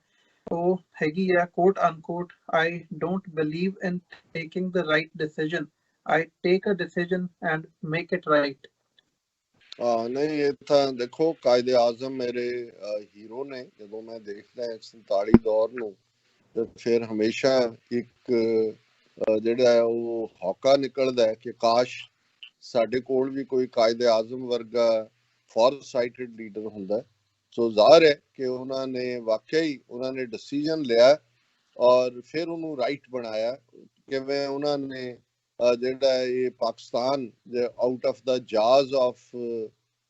ਉਹ ਹੈਗੀ ਆ ਕੋਟ ਅਨਕੋਟ, I don't believe in taking the right decision, I take a decision and make it right। ਨਹੀਂ, ਇਹ ਤਾਂ ਦੇਖੋ ਕਾਇਦੇ ਆਜ਼ਮ ਮੇਰੇ ਹੀਰੋ ਨੇ। ਜਦੋਂ ਮੈਂ ਦੇਖਦਾ 47 ਦੌਰ ਨੂੰ ਤੇ ਫਿਰ ਹਮੇਸ਼ਾ ਇੱਕ ਜਿਹੜਾ ਹੈ ਉਹ ਹੌਕਾ ਨਿਕਲਦਾ ਹੈ ਕਿ ਕਾਸ਼ ਸਾਡੇ ਕੋਲ ਵੀ ਕੋਈ ਕਾਇਦੇ ਆਜ਼ਮ ਵਰਗਾ ਫੋਰਸਾਈਟਡ ਲੀਡਰ ਹੁੰਦਾ। ਸੋ ਜ਼ਾਹਰ ਹੈ ਕਿ ਉਹਨਾਂ ਨੇ ਵਾਕਿਆ ਹੀ ਉਹਨਾਂ ਨੇ ਡਿਸੀਜਨ ਲਿਆ ਔਰ ਫਿਰ ਉਹਨੂੰ ਰਾਈਟ ਬਣਾਇਆ। ਕਿਵੇਂ ਉਹਨਾਂ ਨੇ ਜਿਹੜਾ ਇਹ Pakistan out of the jaws of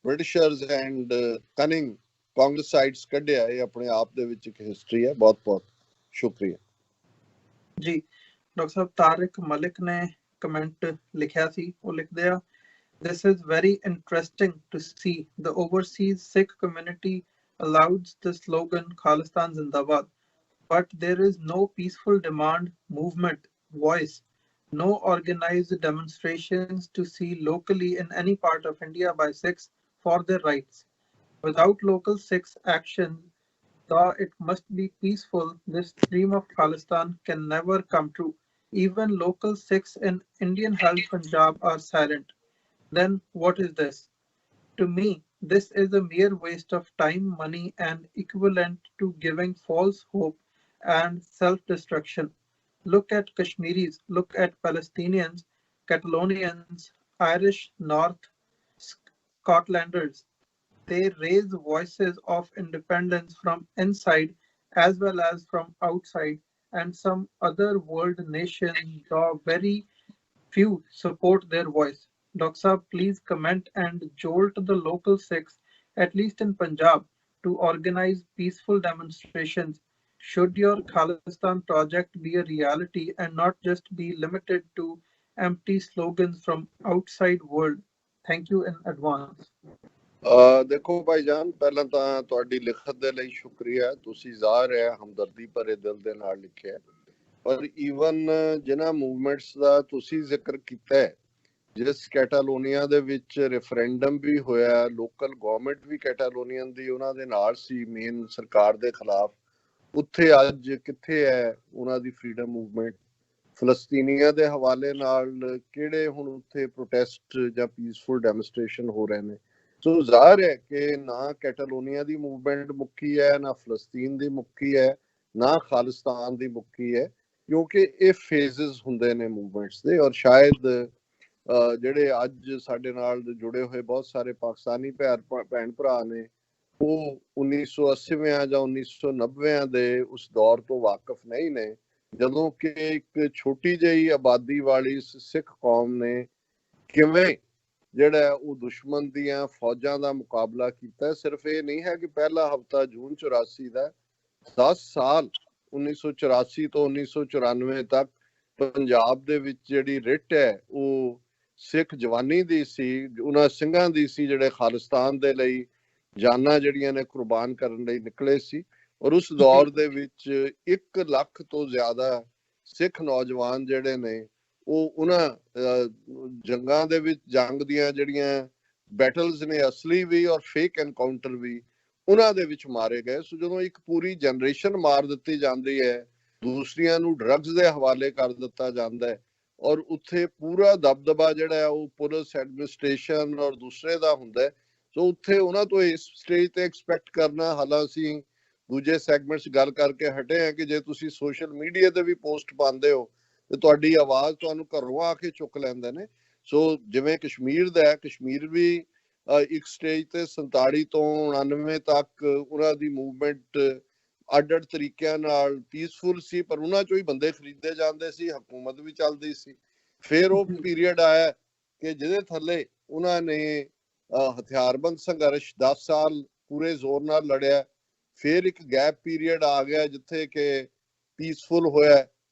Britishers and cunning Congressites ਕੱਢਿਆ, ਇਹ ਆਪਣੇ ਆਪ ਦੇ ਵਿੱਚ ਇੱਕ ਹਿਸਟਰੀ ਹੈ। ਬਹੁਤ ਬਹੁਤ ਸ਼ੁਕਰੀਆ ਜੀ। ਡਾਕਟਰ ਸਾਹਿਬ ਤਾਰਿਕ ਮਲਿਕ ਨੇ ਕਮੈਂਟ ਲਿਖਿਆ ਸੀ, ਉਹ ਲਿਖਦੇ ਆ, this is very interesting to see the overseas Sikh community allowed the slogan Khalistan Zindabad, but there is no peaceful demand movement voice, no organized demonstrations to see locally in any part of India by Sikhs for their rights. Without local Sikhs action, though it must be peaceful, this dream of Khalistan can never come true. Even local Sikhs in Indian held Punjab are silent. Then what is this? To me, this is a mere waste of time, money, and equivalent to giving false hope and self-destruction. Look at Kashmiris, look at Palestinians, Catalonians, Irish North Scotlanders. They raise voices of independence from inside as well as from outside, and some other world nations, though very few, support their voice. Dr. Saab, please comment and jolt the local Sikhs, at least in Punjab, to organize peaceful demonstrations. Should your Khalistan project be a reality and not just be limited to empty slogans from outside world? Thank you in advance. ਦੇਖੋ ਭਾਈਜਾਨ, ਪਹਿਲਾਂ ਤਾਂ ਤੁਹਾਡੀ ਲਿਖਤ ਦੇ ਲਈ ਸ਼ੁਕਰੀਆ। ਤੁਸੀਂ ਜ਼ਾਹਰ ਹੈ ਹਮਦਰਦੀ ਭਰੇ ਦਿਲ ਦੇ ਨਾਲ ਲਿਖਿਆ। ਔਰ ਈਵਨ ਜਿਨ੍ਹਾਂ ਮੂਵਮੈਂਟਸ ਦਾ ਤੁਸੀਂ ਜ਼ਿਕਰ ਕੀਤਾ ਹੈ, ਜਿਸ ਕੈਟਾਲੋਨੀਆ ਦੇ ਵਿੱਚ ਰੈਫਰੈਂਡਮ ਵੀ ਹੋਇਆ, ਲੋਕਲ ਗਵਰਨਮੈਂਟ ਵੀ ਕੈਟਾਲੋਨੀਅਨ ਦੀ ਉਹਨਾਂ ਦੇ ਨਾਲ ਸੀ ਮੇਨ ਸਰਕਾਰ ਦੇ ਖਿਲਾਫ, ਉੱਥੇ ਅੱਜ ਕਿੱਥੇ ਹੈ ਉਹਨਾਂ ਦੀ ਫਰੀडम ਮੂਵਮੈਂਟ? ਫਲਸਤੀਨੀਆਂ ਦੇ ਹਵਾਲੇ ਨਾਲ ਕਿਹੜੇ ਹੁਣ ਉੱਥੇ ਪ੍ਰੋਟੈਸਟ ਜਾਂ ਪੀਸਫੁਲ ਡੈਮੋਨਸਟ੍ਰੇਸ਼ਨ ਹੋ ਰਹੇ ਨੇ? ਸੋ ਜ਼ਾਹਰ ਹੈ ਕਿ ਨਾ ਕੈਟਾਲੋਨੀਆ ਦੀ ਮੂਵਮੈਂਟ ਮੁੱਕੀ ਹੈ, ਨਾ ਫਲਸਤੀਨ ਦੀ ਮੁੱਕੀ ਹੈ, ਨਾ ਖਾਲਿਸਤਾਨ ਦੀ ਮੁੱਕੀ ਹੈ, ਕਿਉਂਕਿ ਇਹ ਫੇਜ਼ਸ ਹੁੰਦੇ ਨੇ ਮੂਵਮੈਂਟਸ ਦੇ। ਔਰ ਸ਼ਾਇਦ ਜਿਹੜੇ ਅੱਜ ਸਾਡੇ ਨਾਲ ਜੁੜੇ ਹੋਏ ਬਹੁਤ ਸਾਰੇ ਪਾਕਿਸਤਾਨੀ ਭੈਣ ਭਰਾ ਨੇ, ਉਹ 1980 ਜਾਂ 1990 ਦੇ ਉਸ ਦੌਰ ਤੋਂ ਵਾਕਿਫ ਨਹੀਂ ਨੇ, ਜਦੋਂ ਕਿ ਇੱਕ ਛੋਟੀ ਜਿਹੀ ਆਬਾਦੀ ਵਾਲੀ ਸਿੱਖ ਕੌਮ ਨੇ ਕਿਵੇਂ ਜਿਹੜਾ ਉਹ ਦੁਸ਼ਮਣ ਦੀਆਂ ਫੌਜਾਂ ਦਾ ਮੁਕਾਬਲਾ ਕੀਤਾ। ਸਿਰਫ ਇਹ ਨਹੀਂ ਹੈ ਕਿ ਪਹਿਲਾ ਹਫ਼ਤਾ ਜੂਨ 84 ਦਾ, 10 ਸਾਲ 1984 ਤੋਂ 1994 ਤੱਕ ਪੰਜਾਬ ਦੇ ਵਿੱਚ ਜਿਹੜੀ ਰਿਟ ਹੈ ਉਹ ਸਿੱਖ ਜਵਾਨੀ ਦੀ ਸੀ, ਉਹਨਾਂ ਸਿੰਘਾਂ ਦੀ ਸੀ ਜਿਹੜੇ ਖਾਲਿਸਤਾਨ ਦੇ ਲਈ ਜਾਨਾਂ ਜਿਹੜੀਆਂ ਨੇ ਕੁਰਬਾਨ ਕਰਨ ਲਈ ਨਿਕਲੇ ਸੀ। ਔਰ ਉਸ ਦੌਰ ਦੇ ਵਿੱਚ 1 ਲੱਖ ਤੋਂ ਜ਼ਿਆਦਾ ਸਿੱਖ ਨੌਜਵਾਨ ਜਿਹੜੇ ਨੇ ਉਹ ਉਹਨਾਂ ਜੰਗਾਂ ਦੇ ਵਿੱਚ, ਜੰਗ ਦੀਆਂ ਜਿਹੜੀਆਂ ਬੈਟਲਸ ਨੇ ਅਸਲੀ ਵੀ ਔਰ ਫੇਕ ਐਨਕਾਊਂਟਰ ਵੀ, ਉਹਨਾਂ ਦੇ ਵਿੱਚ ਮਾਰੇ ਗਏ। ਸੋ ਜਦੋਂ ਇੱਕ ਪੂਰੀ ਜਨਰੇਸ਼ਨ ਮਾਰ ਦਿੱਤੀ ਜਾਂਦੀ ਹੈ, ਦੂਸਰੀਆਂ ਨੂੰ ਡਰੱਗਸ ਦੇ ਹਵਾਲੇ ਕਰ ਦਿੱਤਾ ਜਾਂਦਾ ਹੈ, ਔਰ ਉੱਥੇ ਪੂਰਾ ਦਬਦਬਾ ਜਿਹੜਾ ਹੈ ਉਹ ਪੁਲਿਸ ਐਡਮਿਨਿਸਟ੍ਰੇਸ਼ਨ ਔਰ ਦੂਸਰੇ ਦਾ ਹੁੰਦਾ ਹੈ। ਸੋ ਉੱਥੇ ਉਹਨਾਂ ਤੋਂ ਇਸ ਸਟੇਜ ਤੇ ਐਕਸਪੈਕਟ ਕਰਨਾ, ਹਾਲਾਂਕਿ ਅਸੀਂ ਦੂਜੇ ਸੈਗਮੈਂਟਸ ਗੱਲ ਕਰਕੇ ਹਟੇ ਹਾਂ ਕਿ ਜੇ ਤੁਸੀਂ ਸੋਸ਼ਲ ਮੀਡੀਆ ਤੇ ਵੀ ਪੋਸਟ ਪਾਉਂਦੇ ਹੋ ਤੇ ਤੁਹਾਡੀ ਆਵਾਜ਼ ਤੁਹਾਨੂੰ ਘਰੋਂ ਆ ਕੇ ਚੁੱਕ ਲੈਂਦੇ ਨੇ। ਸੋ ਜਿਵੇਂ ਕਸ਼ਮੀਰ ਦਾ ਹੈ, ਕਸ਼ਮੀਰ ਵੀ ਇੱਕ ਸਟੇਜ ਤੇ 47 ਤੋਂ 99 ਤੱਕ ਉਹਨਾਂ ਦੀ ਮੂਵਮੈਂਟ ਅੱਡ-ਅੱਡ ਤਰੀਕਿਆਂ ਨਾਲ ਪੀਸਫੁਲ ਸੀ, ਪਰ ਉਹਨਾਂ ਚੋਂ ਹੀ ਬੰਦੇ ਖਰੀਦੇ ਜਾਂਦੇ ਸੀ, ਹਕੂਮਤ ਵੀ ਚੱਲਦੀ ਸੀ। ਫਿਰ ਉਹ ਪੀਰੀਅਡ ਆਇਆ ਕਿ ਜਿਹਦੇ ਥੱਲੇ ਉਹਨਾਂ ਨੇ ਹਥਿਆਰਬੰਦ ਸੰਘਰਸ਼ 10 ਸਾਲ ਪੂਰੇ ਜ਼ੋਰ ਨਾਲ ਲੜਿਆ। ਫਿਰ ਇੱਕ ਗੈਪ ਪੀਰੀਅਡ ਆ ਗਿਆ ਜਿੱਥੇ ਕਿ ਪੀਸਫੁਲ ਹੋਇਆ।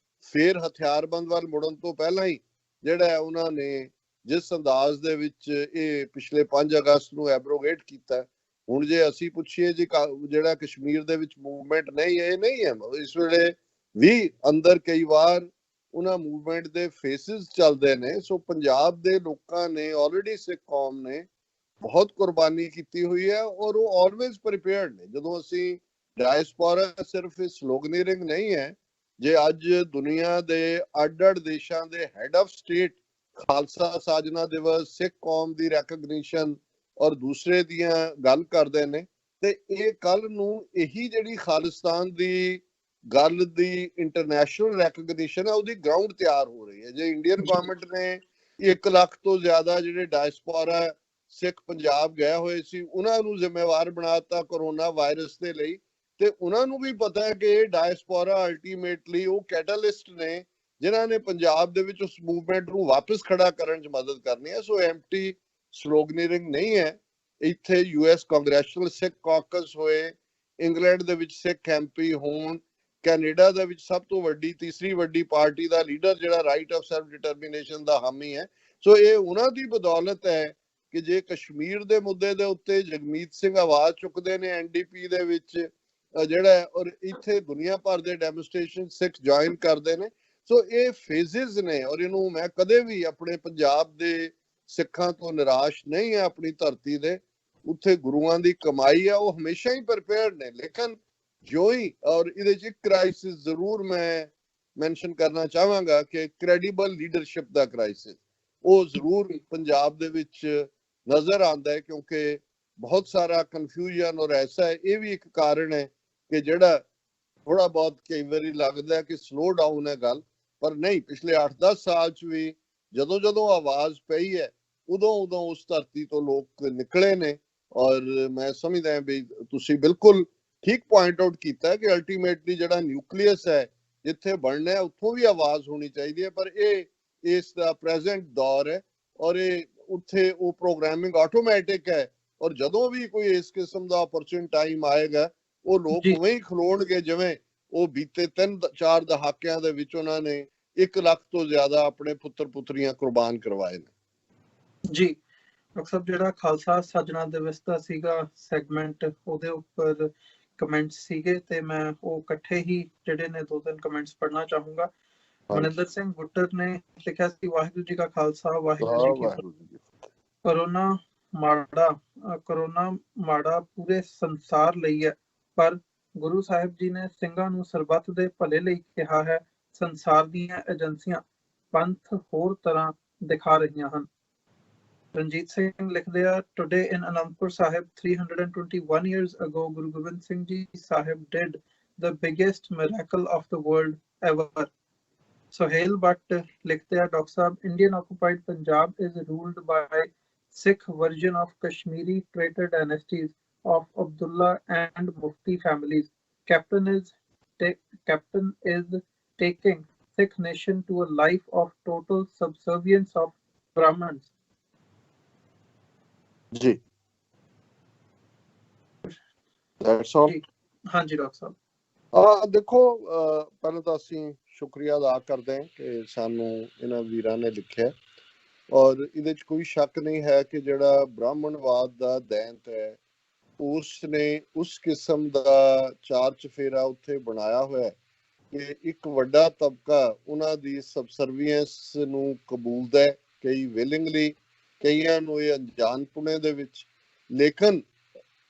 ਫਿਰ ਹਥਿਆਰਬੰਦ ਵੱਲ ਮੁੜਨ ਤੋਂ ਪਹਿਲਾਂ ਹੀ ਜਿਹੜਾ ਉਹਨਾਂ ਨੇ ਜਿਸ ਅੰਦਾਜ਼ ਦੇ ਵਿੱਚ ਇਹ ਪਿਛਲੇ 5 ਅਗਸਤ ਨੂੰ ਐਬਰੋਗੇਟ ਕੀਤਾ, ਹੁਣ ਜੇ ਅਸੀਂ ਪੁੱਛੀਏ ਜੀ ਜਿਹੜਾ ਕਸ਼ਮੀਰ ਦੇ ਵਿੱਚ ਮੂਵਮੈਂਟ ਨਹੀਂ ਹੈ, ਇਹ ਨਹੀਂ ਹੈ। ਇਸ ਵੇਲੇ ਵੀ ਅੰਦਰ ਕਈ ਵਾਰ ਉਹਨਾਂ ਮੂਵਮੈਂਟ ਦੇ ਫੇਸਿਸ ਚੱਲਦੇ ਨੇ। ਸੋ ਪੰਜਾਬ ਦੇ ਲੋਕਾਂ ਨੇ ਆਲਰੇਡੀ ਸਿੱਖ ਕੌਮ ਨੇ ਬਹੁਤ ਕੁਰਬਾਨੀ ਕੀਤੀ ਹੋਈ ਹੈ ਔਰ ਉਹ ਆਲਵੇਜ਼ ਪ੍ਰੀਪੇਅਰਡ ਨੇ। ਜਦੋਂ ਅਸੀਂ ਡਾਇਸਪੋਰਾ ਸਿਰਫ ਸਲੋਗਨਿੰਗ ਨਹੀਂ ਹੈ, ਜੇ ਅੱਜ ਦੁਨੀਆ ਦੇ ਅੱਡ-ਅੱਡ ਦੇਸ਼ਾਂ ਦੇ ਹੈਡ ਆਫ ਸਟੇਟ ਖਾਲਸਾ ਸਾਜਨਾ ਦਿਵਸ, ਸਿੱਖ ਕੌਮ ਦੀ ਰੈਕਗਨੀਸ਼ਨ ਔਰ ਦੂਸਰੇ ਦੀਆਂ ਗੱਲ ਕਰਦੇ ਨੇ, ਤੇ ਇਹ ਕੱਲ ਨੂੰ ਇਹੀ ਜਿਹੜੀ ਖਾਲਿਸਤਾਨ ਦੀ ਗੱਲ ਦੀ ਇੰਟਰਨੈਸ਼ਨਲ ਰੈਕਗਨੀਸ਼ਨ ਹੈ ਉਹਦੀ ਗਰਾਊਂਡ ਤਿਆਰ ਹੋ ਰਹੀ ਹੈ। ਜੇ ਇੰਡੀਅਨ ਗਵਰਨਮੈਂਟ ਨੇ 1 ਲੱਖ ਤੋਂ ਜ਼ਿਆਦਾ ਜਿਹੜੇ ਡਾਇਸਪੋਰਾ ਸਿੱਖ ਪੰਜਾਬ ਗਏ ਹੋਏ ਸੀ ਉਹਨਾਂ ਨੂੰ ਜ਼ਿੰਮੇਵਾਰ ਬਣਾਤਾ ਕਰੋਨਾ ਵਾਇਰਸ ਦੇ ਲਈ, ਤੇ ਉਹਨਾਂ ਨੂੰ ਵੀ ਪਤਾ ਹੈ ਕਿ ਡਾਇਸਪੋਰਾ ਅਲਟੀਮੇਟਲੀ ਉਹ ਕੈਟਾਲਿਸਟ ਨੇ ਜਿਨ੍ਹਾਂ ਨੇ ਪੰਜਾਬ ਦੇ ਵਿੱਚ ਉਸ ਮੂਵਮੈਂਟ ਨੂੰ ਵਾਪਸ ਖੜਾ ਕਰਨ 'ਚ ਮਦਦ ਕਰਨੀ ਹੈ। ਸੋ ਐਮਟੀ ਸਲੋਗਨਿੰਗ ਨਹੀਂ ਹੈ। ਇੱਥੇ US ਕਾਂਗਰੈਸ਼ਨਲ ਸਿੱਖ ਕਾਕਸ ਹੋਏ, ਇੰਗਲੈਂਡ ਦੇ ਵਿੱਚ ਸਿੱਖ ਐਮਪੀ ਹੋਣ, ਕੈਨੇਡਾ ਦੇ ਵਿੱਚ ਸਭ ਤੋਂ ਵੱਡੀ ਤੀਸਰੀ ਵੱਡੀ ਪਾਰਟੀ ਦਾ ਲੀਡਰ ਜਿਹੜਾ ਰਾਈਟ ਆਫ ਸੈਲਫ ਡਿਟਰਮੀਨੇਸ਼ਨ ਦਾ ਹਾਮੀ ਹੈ। ਸੋ ਇਹ ਉਹਨਾਂ ਦੀ ਬਦੌਲਤ ਹੈ ਕਿ ਜੇ ਕਸ਼ਮੀਰ ਦੇ ਮੁੱਦੇ ਦੇ ਉੱਤੇ ਜਗਮੀਤ ਸਿੰਘ ਆਵਾਜ਼ ਚੁੱਕਦੇ ਨੇ NDP ਦੇ ਵਿੱਚ ਜਿਹੜਾ, ਔਰ ਇੱਥੇ ਦੁਨੀਆ ਭਰ ਦੇ ਡੈਮੋਨਸਟ੍ਰੇਸ਼ਨ ਸਿੱਖ ਜੁਆਇਨ ਕਰਦੇ ਨੇ। ਸੋ ਇਹ ਫੇਜ਼ਸ ਨੇ ਔਰ ਇਹਨੂੰ ਮੈਂ ਕਦੇ ਵੀ ਆਪਣੇ ਪੰਜਾਬ ਦੇ ਸਿੱਖਾਂ ਤੋਂ ਨਿਰਾਸ਼ ਨਹੀਂ ਹੈ। ਆਪਣੀ ਧਰਤੀ ਦੇ ਉੱਥੇ ਗੁਰੂਆਂ ਦੀ ਕਮਾਈ ਆ, ਉਹ ਹਮੇਸ਼ਾ ਹੀ ਪ੍ਰੀਪੇਅਰਡ ਨੇ। ਲੇਕਿਨ ਜੋ ਹੀ ਔਰ ਇਹਦੇ 'ਚ ਇੱਕ ਕ੍ਰਾਈਸਿਸ ਜ਼ਰੂਰ ਮੈਂ ਮੈਂਸ਼ਨ ਕਰਨਾ ਚਾਹਾਂਗਾ ਕਿ ਕ੍ਰੈਡੀਬਲ ਲੀਡਰਸ਼ਿਪ ਦਾ ਕ੍ਰਾਈਸਿਸ ਉਹ ਜ਼ਰੂਰ ਪੰਜਾਬ ਦੇ ਵਿੱਚ ਨਜ਼ਰ ਆਉਂਦਾ ਹੈ, ਕਿਉਂਕਿ ਬਹੁਤ ਸਾਰਾ ਕਨਫਿਊਜ਼ਨ ਔਰ ਐਸਾ ਹੈ। ਇਹ ਵੀ ਇੱਕ ਕਾਰਨ ਹੈ ਕਿ ਜਿਹੜਾ ਥੋੜਾ ਬਹੁਤ ਕਈ ਵਾਰੀ ਲੱਗਦਾ ਹੈ ਕਿ ਸਲੋ ਡਾਊਨ ਹੈ ਗੱਲ, ਪਰ ਨਹੀਂ। ਪਿਛਲੇ 8-10 ਸਾਲ 'ਚ ਵੀ ਜਦੋਂ ਜਦੋਂ ਆਵਾਜ਼ ਪਈ ਹੈ ਉਦੋਂ ਉਸ ਧਰਤੀ ਤੋਂ ਲੋਕ ਨਿਕਲੇ ਨੇ। ਔਰ ਮੈਂ ਸਮਝਦਾ ਹਾਂ ਵੀ ਤੁਸੀਂ ਬਿਲਕੁਲ ਠੀਕ ਪੁਆਇੰਟ ਆਊਟ ਕੀਤਾ ਕਿ ਅਲਟੀਮੇਟਲੀ ਜਿਹੜਾ ਨਿਊਕਲੀਅਸ ਹੈ ਜਿੱਥੇ ਬਣਨਾ ਉੱਥੋਂ ਵੀ ਆਵਾਜ਼ ਹੋਣੀ ਚਾਹੀਦੀ ਹੈ, ਪਰ ਇਹ ਇਸ ਦਾ ਪ੍ਰੈਜ਼ੈਂਟ ਦੌਰ ਹੈ ਔਰ ਇਹ ਉੱਥੇ ਉਹ ਪ੍ਰੋਗਰਾਮਿੰਗ ਆਟੋਮੈਟਿਕ ਹੈ। ਔਰ ਜਦੋਂ ਵੀ ਕੋਈ ਇਸ ਕਿਸਮ ਦਾ ਅਪਰਚੂਨਿਟੀ ਟਾਈਮ ਆਏਗਾ ਉਹ ਲੋਕ ਉਵੇਂ ਹੀ ਖਲੋਣਗੇ ਜਿਵੇਂ ਉਹ ਬੀਤੇ 3-4 ਦਹਾਕਿਆਂ ਦੇ ਵਿੱਚ ਉਹਨਾਂ ਨੇ 1 ਲੱਖ ਤੋਂ ਜ਼ਿਆਦਾ ਆਪਣੇ ਪੁੱਤਰ ਪੁੱਤਰੀਆਂ ਕੁਰਬਾਨ ਕਰਵਾਏ ਨੇ। ਜੀ ਡਾਕਟਰ ਸਾਹਿਬ, ਜਿਹੜਾ ਖਾਲਸਾ ਸਾਜਣਾ ਦਿਵਸ ਦਾ ਸੀਗਾ ਸੈਗਮੈਂਟ, ਉਹਦੇ ਉੱਪਰ ਕਮੈਂਟਸ ਸੀਗੇ ਤੇ ਮੈਂ ਉਹ ਇਕੱਠੇ ਹੀ ਜਿਹੜੇ ਨੇ 2-3 ਕਮੈਂਟਸ ਪੜ੍ਹਨਾ ਚਾਹੂੰਗਾ। ਮਨਿੰਦਰ ਸਿੰਘ ਬੁੱਟਰ ਨੇ ਲਿਖਿਆ ਸੀ, ਵਾਹਿਗੁਰੂ ਜੀ ਕਾ ਖਾਲਸਾ ਵਾਹਿਗੁਰੂ ਜੀ ਕੀ ਫਤਿਹ। ਕਰੋਨਾ ਮਾੜਾ ਪੂਰੇ ਸੰਸਾਰ ਲਈ ਹੈ, ਪਰ ਗੁਰੂ ਸਾਹਿਬ ਜੀ ਨੇ ਸਿੰਘਾਂ ਨੂੰ ਸਰਬੱਤ ਦੇ ਭਲੇ ਲਈ ਕਿਹਾ ਹੈ। ਸੰਸਾਰ ਦੀਆਂ ਏਜੰਸੀਆਂ ਪੰਥ ਹੋਰ ਤਰ੍ਹਾਂ ਦਿਖਾ ਰਹੀਆਂ ਹਨ। ਰਣਜੀਤ ਸਿੰਘ ਲਿਖਦੇ ਆ, today in Anandpur Sahib 321 years ago Guru Gobind Singh Ji Sahib did the biggest miracle of the world ever. Sohail Bhatt लिखते हैं, डॉक्टर साहब, Indian occupied Punjab is ruled by Sikh version of Kashmiri traitor dynasties of Abdullah and Mufti families. Captain is taking Sikh nation to a life of total subservience of Brahmins. जी, that's all. हाँ जी doctor साहब। देखो, ਪਹਿਲਾਂ ਤਾਂ ਅਸੀਂ ਸ਼ੁਕਰੀਆ ਅਦਾ ਕਰਦੇ ਹਾਂ ਕਿ ਸਾਨੂੰ ਇਹਨਾਂ ਵੀਰਾਂ ਨੇ ਲਿਖਿਆ, ਔਰ ਇਹਦੇ 'ਚ ਕੋਈ ਸ਼ੱਕ ਨਹੀਂ ਹੈ ਕਿ ਜਿਹੜਾ ਬ੍ਰਾਹਮਣਵਾਦ ਦਾ ਦੈਂਤ ਹੈ ਉਸਨੇ ਉਸ ਕਿਸਮ ਦਾ ਚਾਰ ਚਫੇਰਾ ਉੱਥੇ ਬਣਾਇਆ ਹੋਇਆ ਕਿ ਇੱਕ ਵੱਡਾ ਤਬਕਾ ਉਹਨਾਂ ਦੀ ਸਬਸਰਵੀਐਂਸ ਨੂੰ ਕਬੂਲਦਾ ਹੈ, ਕਈ ਵਿਲਿੰਗਲੀ, ਕਈਆਂ ਨੂੰ ਇਹ ਅਣਜਾਣਪੁਣੇ ਦੇ ਵਿੱਚ। ਲੇਕਿਨ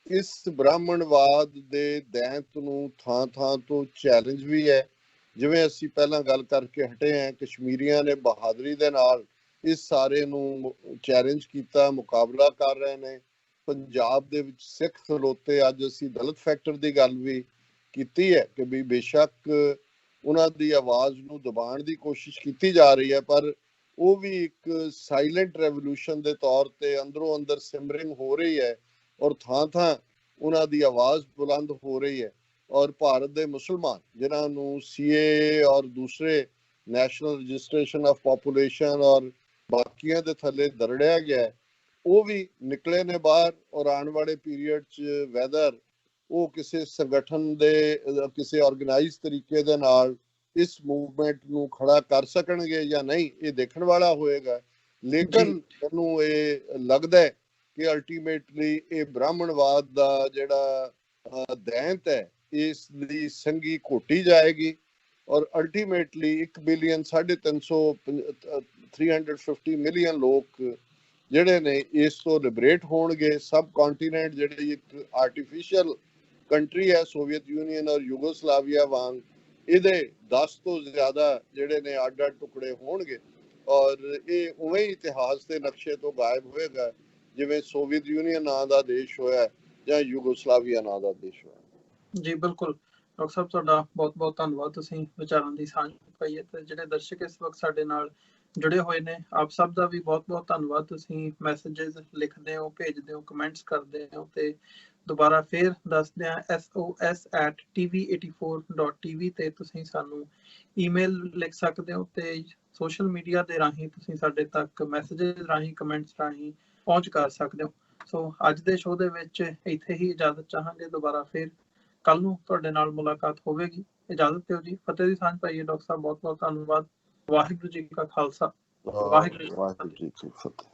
ਇਸ ਬ੍ਰਾਹਮਣਵਾਦ ਦੇ ਦੈਂਤ ਨੂੰ ਥਾਂ ਥਾਂ ਤੋਂ ਚੈਲੰਜ ਵੀ ਹੈ। ਜਿਵੇਂ ਅਸੀਂ ਪਹਿਲਾਂ ਗੱਲ ਕਰਕੇ ਹਟੇ ਹਾਂ, ਕਸ਼ਮੀਰੀਆਂ ਨੇ ਬਹਾਦਰੀ ਦੇ ਨਾਲ ਇਸ ਸਾਰੇ ਨੂੰ ਚੈਲੰਜ ਕੀਤਾ, ਮੁਕਾਬਲਾ ਕਰ ਰਹੇ ਨੇ। ਪੰਜਾਬ ਦੇ ਵਿੱਚ ਸਿੱਖ ਖਲੋਤੇ, ਅੱਜ ਅਸੀਂ ਦਲਿਤ ਫੈਕਟਰ ਦੀ ਗੱਲ ਵੀ ਕੀਤੀ ਹੈ ਕਿ ਵੀ ਬੇਸ਼ੱਕ ਉਹਨਾਂ ਦੀ ਆਵਾਜ਼ ਨੂੰ ਦਬਾਉਣ ਦੀ ਕੋਸ਼ਿਸ਼ ਕੀਤੀ ਜਾ ਰਹੀ ਹੈ, ਪਰ ਉਹ ਵੀ ਇੱਕ ਸਾਇਲੈਂਟ ਰੈਵੋਲੂਸ਼ਨ ਦੇ ਤੌਰ ਤੇ ਅੰਦਰੋਂ ਅੰਦਰ ਸਿਮਰਿੰਗ ਹੋ ਰਹੀ ਹੈ, ਔਰ ਥਾਂ ਥਾਂ ਉਹਨਾਂ ਦੀ ਆਵਾਜ਼ ਬੁਲੰਦ ਹੋ ਰਹੀ ਹੈ। ਔਰ ਭਾਰਤ ਦੇ ਮੁਸਲਮਾਨ ਜਿਨ੍ਹਾਂ ਨੂੰ ਸੀਏ ਔਰ ਦੂਸਰੇ ਨੈਸ਼ਨਲ ਰਜਿਸਟ੍ਰੇਸ਼ਨ ਆਫ ਪਾਪੂਲੇਸ਼ਨ ਔਰ ਬਾਕੀਆਂ ਦੇ ਥੱਲੇ ਦਰੜਿਆ ਗਿਆ, ਉਹ ਵੀ ਨਿਕਲੇ ਨੇ ਬਾਹਰ। ਔਰ ਆਉਣ ਵਾਲੇ ਪੀਰੀਅਡ 'ਚ ਵੈਦਰ ਉਹ ਕਿਸੇ ਸੰਗਠਨ ਦੇ, ਕਿਸੇ ਆਰਗੇਨਾਈਜ਼ ਤਰੀਕੇ ਦੇ ਨਾਲ ਇਸ ਮੂਵਮੈਂਟ ਨੂੰ ਖੜਾ ਕਰ ਸਕਣਗੇ ਜਾਂ ਨਹੀਂ, ਇਹ ਦੇਖਣ ਵਾਲਾ ਹੋਏਗਾ। ਲੇਕਿਨ ਮੈਨੂੰ ਇਹ ਲੱਗਦਾ ਕਿ ਅਲਟੀਮੇਟਲੀ ਇਹ ਬ੍ਰਾਹਮਣਵਾਦ ਦਾ ਜਿਹੜਾ ਦੈਂਤ ਹੈ ਇਸ ਦੀ ਸੰਗੀ ਘੋਟੀ ਜਾਏਗੀ, ਔਰ ਅਲਟੀਮੇਟਲੀ 1 ਬਿਲੀਅਨ 350 ਮਿਲੀਅਨ ਲੋਕ ਜਿਹੜੇ ਨੇ ਇਸ ਤੋਂ ਲਿਬਰੇਟ ਹੋਣਗੇ। ਸਬ ਕੰਟੀਨੈਂਟ ਜਿਹੜੀ ਇੱਕ ਆਰਟੀਫੀਸ਼ੀਅਲ ਕੰਟਰੀ ਹੈ ਸੋਵੀਅਤ ਯੂਨੀਅਨ ਔਰ ਯੂਗੋਸਲਾਵੀਆ ਵਾਂਗ, ਇਹਦੇ 10 ਤੋਂ ਜ਼ਿਆਦਾ ਜਿਹੜੇ ਨੇ ਅੱਡ ਅੱਡ ਟੁਕੜੇ ਹੋਣਗੇ, ਔਰ ਇਹ ਉਵੇਂ ਹੀ ਇਤਿਹਾਸ ਦੇ ਨਕਸ਼ੇ ਤੋਂ ਗਾਇਬ ਹੋਏਗਾ ਜਿਵੇਂ ਸੋਵੀਅਤ ਯੂਨੀਅਨ ਨਾਂ ਦਾ ਦੇਸ਼ ਹੋਇਆ ਜਾਂ ਯੂਗੋਸਲਾਵੀਆ ਨਾਂ ਦਾ ਦੇਸ਼ ਹੋਇਆ। ਜੀ ਬਿਲਕੁਲ ਡਾਕਟਰ ਸਾਹਿਬ, ਤੁਹਾਡਾ ਬਹੁਤ ਬਹੁਤ ਧੰਨਵਾਦ, ਤੁਸੀਂ ਵਿਚਾਰਾਂ ਦੀ ਸਾਂਝ ਪਾਈ ਹੈ। ਤੇ ਜਿਹੜੇ ਦਰਸ਼ਕ ਇਸ ਵਕਤ ਸਾਡੇ ਨਾਲ ਜੁੜੇ ਹੋਏ ਨੇ, ਆਪ ਸਭ ਦਾ ਵੀ ਬਹੁਤ ਬਹੁਤ ਧੰਨਵਾਦ। ਤੁਸੀਂ ਮੈਸੇजेस ਲਿਖਦੇ ਹੋ, ਭੇਜਦੇ ਹੋ, ਕਮੈਂਟਸ ਕਰਦੇ ਹੋ, ਤੇ ਦੁਬਾਰਾ ਫੇਰ ਦੱਸਦੇ ਆ sos@tv84.tv ਤੇ ਤੁਸੀਂ ਸਾਨੂੰ ਈਮੇਲ ਲਿਖ ਸਕਦੇ ਹੋ, ਤੇ ਸੋਸ਼ਲ ਮੀਡੀਆ ਦੇ ਰਾਹੀਂ ਤੁਸੀਂ ਸਾਡੇ ਤੱਕ ਮੈਸੇजेस ਰਾਹੀਂ, ਕਮੈਂਟਸ ਰਾਹੀਂ ਪਹੁੰਚ ਕਰ ਸਕਦੇ ਹੋ। ਸੋ ਅੱਜ ਦੇ ਸ਼ੋਅ ਦੇ ਵਿੱਚ ਇੱਥੇ ਹੀ ਇਜਾਜ਼ਤ ਚਾਹਾਂਗੇ, ਦੁਬਾਰਾ ਫੇਰ ਕੱਲ ਨੂੰ ਤੁਹਾਡੇ ਨਾਲ ਮੁਲਾਕਾਤ ਹੋਵੇਗੀ। ਇਜਾਜ਼ਤ ਦਿਓ ਜੀ, ਫਤਿਹ ਦੀ ਸਾਂਝ ਪਾਈਏ। ਡਾਕਟਰ ਸਾਹਿਬ ਬਹੁਤ ਬਹੁਤ ਧੰਨਵਾਦ। ਵਾਹਿਗੁਰੂ ਜੀ ਕਾ ਖਾਲਸਾ, ਵਾਹਿਗੁਰੂ ਜੀ ਕੀ ਫਤਿਹ।